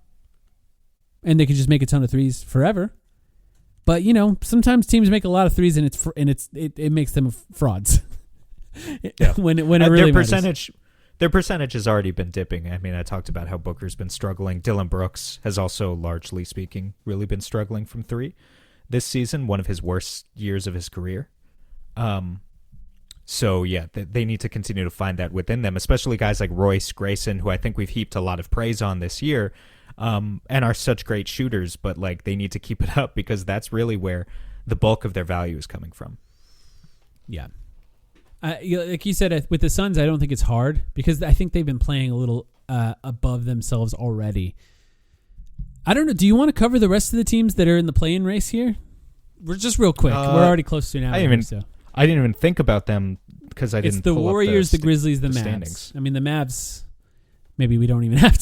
And they could just make a ton of threes forever. But, you know, sometimes teams make a lot of threes and it makes them frauds. Yeah. when it really matters. Their percentage has already been dipping. I mean, I talked about how Booker's been struggling. Dillon Brooks has also, largely speaking, really been struggling from three this season, one of his worst years of his career. So, yeah, they need to continue to find that within them, especially guys like Royce Grayson, who I think we've heaped a lot of praise on this year, and are such great shooters, but like they need to keep it up because that's really where the bulk of their value is coming from. Yeah. Like you said, with the Suns, I don't think it's hard because I think they've been playing a little above themselves already. I don't know. Do you want to cover the rest of the teams that are in the play-in race here? We're just real quick. We're already close to an hour. I didn't even think about them because I didn't. It's the Warriors, the Grizzlies, the Mavs. Standings. I mean, the Mavs. Maybe we don't even have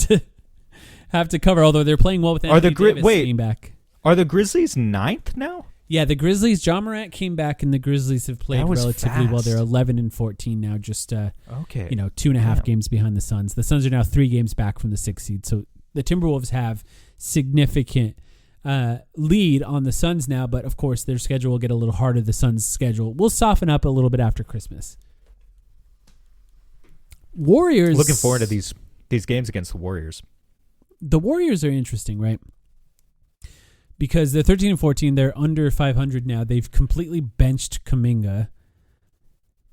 to cover. Although they're playing well with Anthony Davis being back. Are the Grizzlies 9th now? Yeah, the Grizzlies. Ja Morant came back, and the Grizzlies have played relatively well. They're 11-14 now, just 2.5 games behind the Suns. The Suns are now 3 games back from the 6th seed. So the Timberwolves have significant lead on the Suns now, but of course their schedule will get a little harder. The Suns' schedule will soften up a little bit after Christmas. Warriors. Looking forward to these games against the Warriors. The Warriors are interesting, right? Because they're 13-14, they're under 500 now. They've completely benched Kuminga.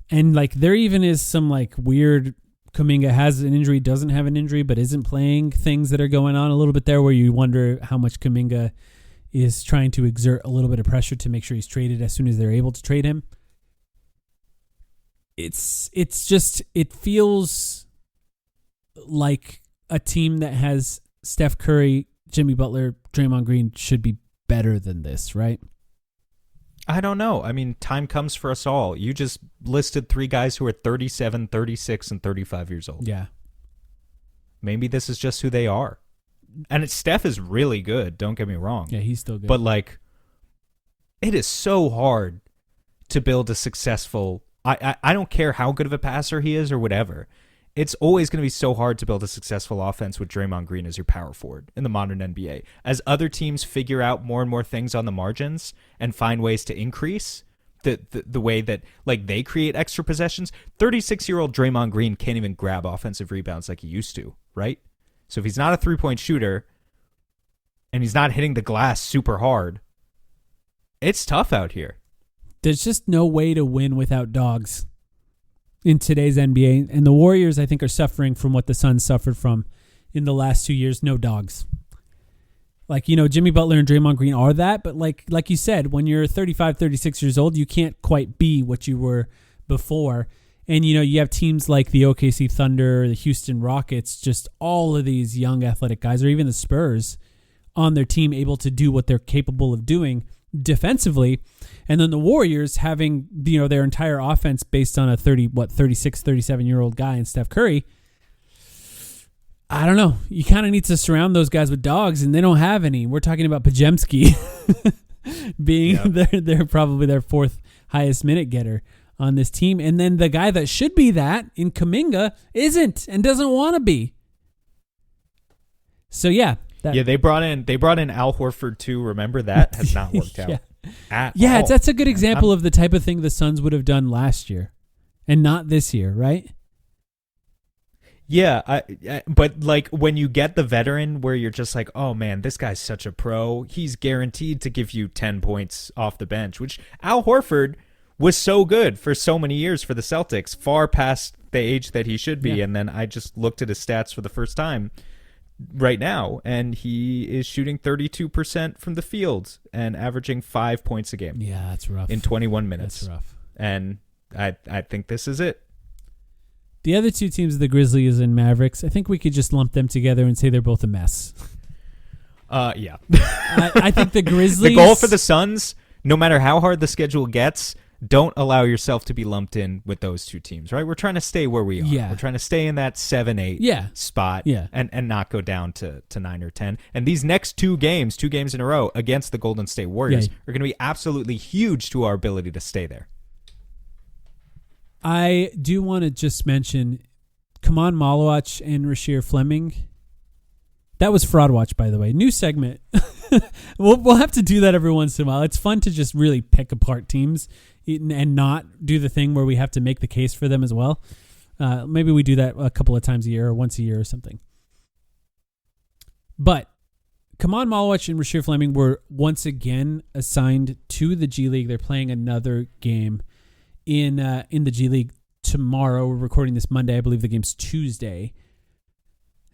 And like there even is some like weird Kuminga has an injury, doesn't have an injury, but isn't playing things that are going on a little bit there where you wonder how much Kuminga is trying to exert a little bit of pressure to make sure he's traded as soon as they're able to trade him. It's just, it feels like a team that has Steph Curry, Jimmy Butler, Draymond Green should be better than this, right? I don't know. I mean, time comes for us all. You just listed 3 guys who are 37, 36, and 35 years old. Yeah. Maybe this is just who they are. And Steph is really good, don't get me wrong. Yeah, he's still good. But, like, it is so hard to build a successful... I don't care how good of a passer he is or whatever. It's always going to be so hard to build a successful offense with Draymond Green as your power forward in the modern NBA. As other teams figure out more and more things on the margins and find ways to increase the way that like they create extra possessions, 36-year-old Draymond Green can't even grab offensive rebounds like he used to, right? So if he's not a three-point shooter and he's not hitting the glass super hard, it's tough out here. There's just no way to win without dogs in today's NBA. And the Warriors, I think, are suffering from what the Suns suffered from in the last 2 years. No dogs. Like, you know, Jimmy Butler and Draymond Green are that. But like you said, when you're 35, 36 years old, you can't quite be what you were before. And, you know, you have teams like the OKC Thunder, the Houston Rockets, just all of these young athletic guys, or even the Spurs on their team able to do what they're capable of doing defensively. And then the Warriors having, you know, their entire offense based on a 36, 37-year-old guy in Steph Curry. I don't know. You kind of need to surround those guys with dogs, and they don't have any. We're talking about Pajemski being they're probably their 4th highest minute getter on this team. And then the guy that should be that in Kuminga isn't and doesn't want to be. So yeah. They brought in Al Horford too. Remember, that has not worked out at all. That's a good example of the type of thing the Suns would have done last year and not this year, right? Yeah, but like when you get the veteran where you're just like, oh man, this guy's such a pro. He's guaranteed to give you 10 points off the bench, which Al Horford was so good for so many years for the Celtics, far past the age that he should be. Yeah. And then I just looked at his stats for the first time right now, and he is shooting 32% from the field and averaging 5 points a game. Yeah, that's rough. In 21 minutes. That's rough. And I think this is it. The other two teams, the Grizzlies and Mavericks, I think we could just lump them together and say they're both a mess. Yeah. I think the Grizzlies... The goal for the Suns, no matter how hard the schedule gets, don't allow yourself to be lumped in with those two teams, right? We're trying to stay where we are. Yeah. We're trying to stay in that 7-8 spot and not go down to 9 or 10. And these next two games in a row against the Golden State Warriors are going to be absolutely huge to our ability to stay there. I do want to just mention Kaman Malawach and Rasheer Fleming. That was Fraud Watch, by the way. New segment. We'll have to do that every once in a while. It's fun to just really pick apart teams and not do the thing where we have to make the case for them as well. Maybe we do that a couple of times a year or once a year or something. But Kaman Malawach and Rasheer Fleming were once again assigned to the G League. They're playing another game in the G League tomorrow. We're recording this Monday. I believe the game's Tuesday.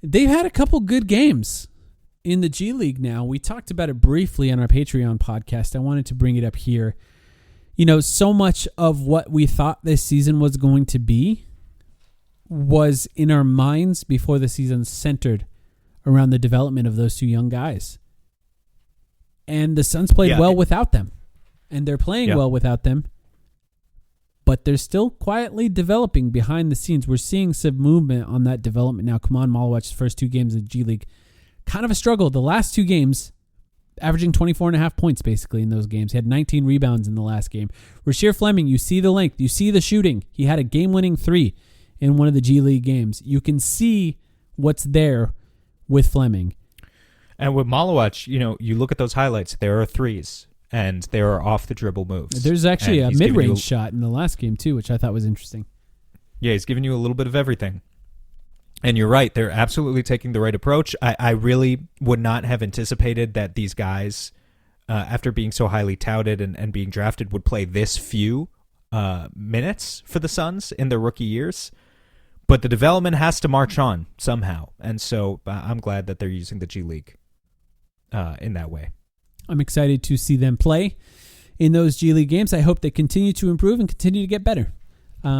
They've had a couple good games in the G League now. We talked about it briefly on our Patreon podcast. I wanted to bring it up here. You know, so much of what we thought this season was going to be was in our minds before the season centered around the development of those two young guys. And the Suns played well without them. And they're playing well without them. But they're still quietly developing behind the scenes. We're seeing some movement on that development now. Kaman Malawach's first two games of G League, kind of a struggle. The last two games, averaging 24.5 points basically in those games. He had 19 rebounds in the last game. Rasheer Fleming, you see the length. You see the shooting. He had a game-winning 3 in one of the G League games. You can see what's there with Fleming. And with Malawach, you know, you look at those highlights, there are threes. And there are off-the-dribble moves. There's actually a mid-range shot in the last game, too, which I thought was interesting. Yeah, he's giving you a little bit of everything. And you're right. They're absolutely taking the right approach. I really would not have anticipated that these guys, after being so highly touted and being drafted, would play this few minutes for the Suns in their rookie years. But the development has to march on somehow. And so I'm glad that they're using the G League in that way. I'm excited to see them play in those G League games. I hope they continue to improve and continue to get better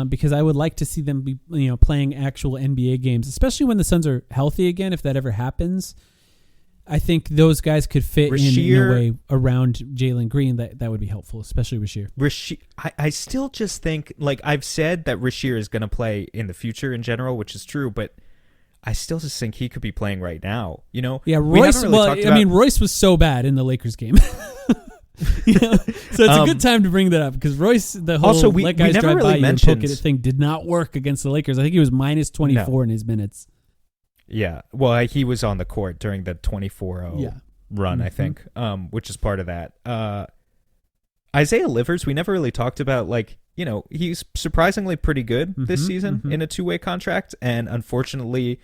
because I would like to see them be, playing actual NBA games, especially when the Suns are healthy again. If that ever happens, I think those guys could fit in a way around Jalen Green that would be helpful, especially Rasheer. I still just think, like I've said, that Rasheer is going to play in the future in general, which is true, but I still just think he could be playing right now. You know, yeah. Royce. Royce was so bad in the Lakers game. So it's a good time to bring that up because Royce, the whole also let guys drive by you and poke at it thing, did not work against the Lakers. I think he was minus 24 in his minutes. Yeah, well, he was on the court during the 24-0 run, I think, which is part of that. Isaiah Livers, we never really talked about, he's surprisingly pretty good this season in a two-way contract, and unfortunately,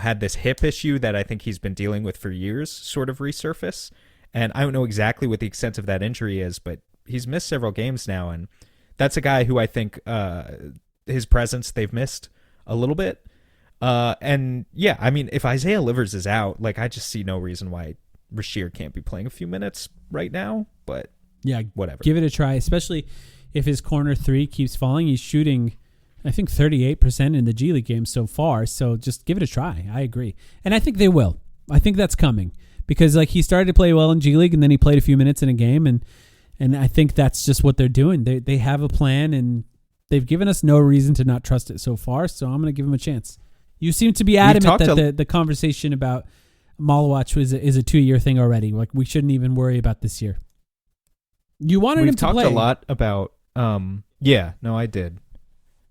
had this hip issue that I think he's been dealing with for years sort of resurface. And I don't know exactly what the extent of that injury is, but he's missed several games now, and that's a guy who I think his presence they've missed a little bit. And yeah, I mean, if Isaiah Livers is out, I just see no reason why Rasheer can't be playing a few minutes right now, but yeah, whatever. Give it a try, especially if his corner 3 keeps falling. He's shooting, I think, 38% in the G League game so far, so just give it a try. I agree. And I think they will. I think that's coming because he started to play well in G League and then he played a few minutes in a game, and I think that's just what they're doing. They have a plan and they've given us no reason to not trust it so far, so I'm going to give him a chance. You seem to be adamant that the conversation about Malawach is a 2-year thing already. We shouldn't even worry about this year. You wanted him to play. We've talked a lot about Yeah, no, I did.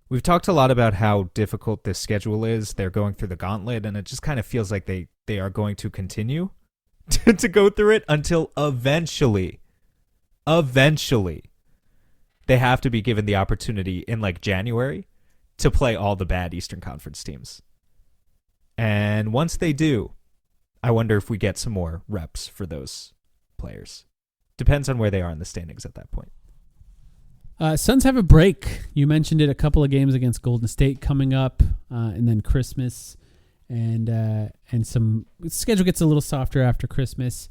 We've talked a lot about how difficult this schedule is. They're going through the gauntlet, and it just kind of feels like they are going to continue to go through it until eventually, they have to be given the opportunity in like January to play all the bad Eastern Conference teams. And once they do, I wonder if we get some more reps for those players. Depends on where they are in the standings at that point. Suns have a break. You mentioned it, a couple of games against Golden State coming up, and then Christmas, and some schedule gets a little softer after Christmas.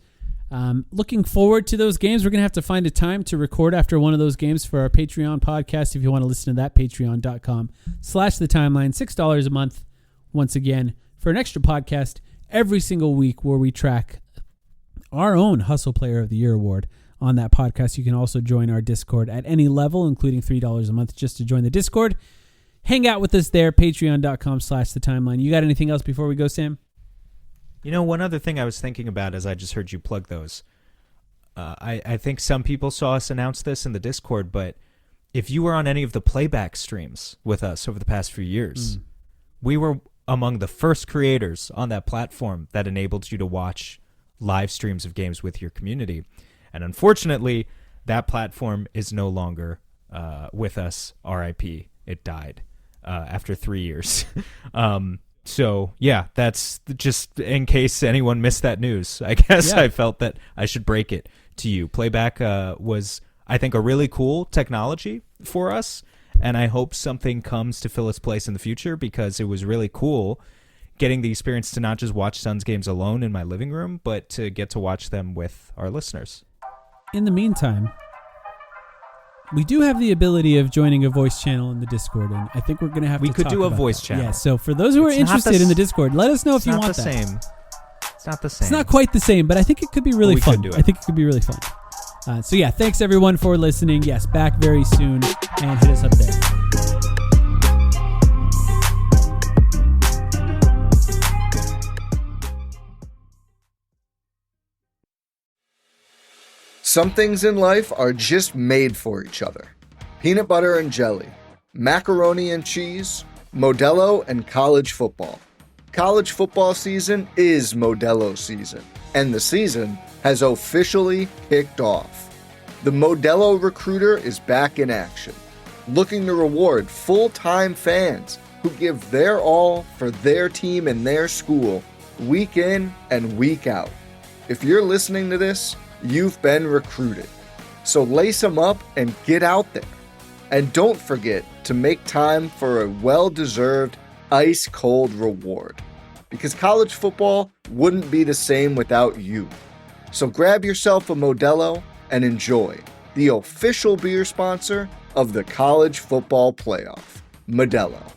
Looking forward to those games. We're going to have to find a time to record after one of those games for our Patreon podcast. If you want to listen to that, patreon.com/thetimeline, $6 a month. Once again, for an extra podcast every single week where we track our own Hustle Player of the Year award on that podcast. You can also join our Discord at any level, including $3 a month just to join the Discord. Hang out with us there, patreon.com/thetimeline. You got anything else before we go, Sam? You know, one other thing I was thinking about as I just heard you plug those, I think some people saw us announce this in the Discord, but if you were on any of the playback streams with us over the past few years, we were among the first creators on that platform that enabled you to watch live streams of games with your community. And unfortunately, that platform is no longer with us. RIP. It died after 3 years. So, yeah, that's just in case anyone missed that news. I guess I felt that I should break it to you. Playback was, I think, a really cool technology for us, and I hope something comes to fill its place in the future because it was really cool getting the experience to not just watch Suns games alone in my living room, but to get to watch them with our listeners. In the meantime, we do have the ability of joining a voice channel in the Discord, and I think we're going to have to talk about We could do a voice channel. Yeah, so for those who are interested in the Discord, let us know if you want that. It's not the same. It's not quite the same, but I think it could be really fun. Could do it. I think it could be really fun. So yeah, thanks everyone for listening. Yes, back very soon, and hit us up there. Some things in life are just made for each other. Peanut butter and jelly, macaroni and cheese, Modelo and college football. College football season is Modelo season, and the season has officially kicked off. The Modelo Recruiter is back in action, looking to reward full-time fans who give their all for their team and their school week in and week out. If you're listening to this, you've been recruited. So lace them up and get out there. And don't forget to make time for a well-deserved ice-cold reward. Because college football wouldn't be the same without you. So grab yourself a Modelo and enjoy, the official beer sponsor of the College Football Playoff, Modelo.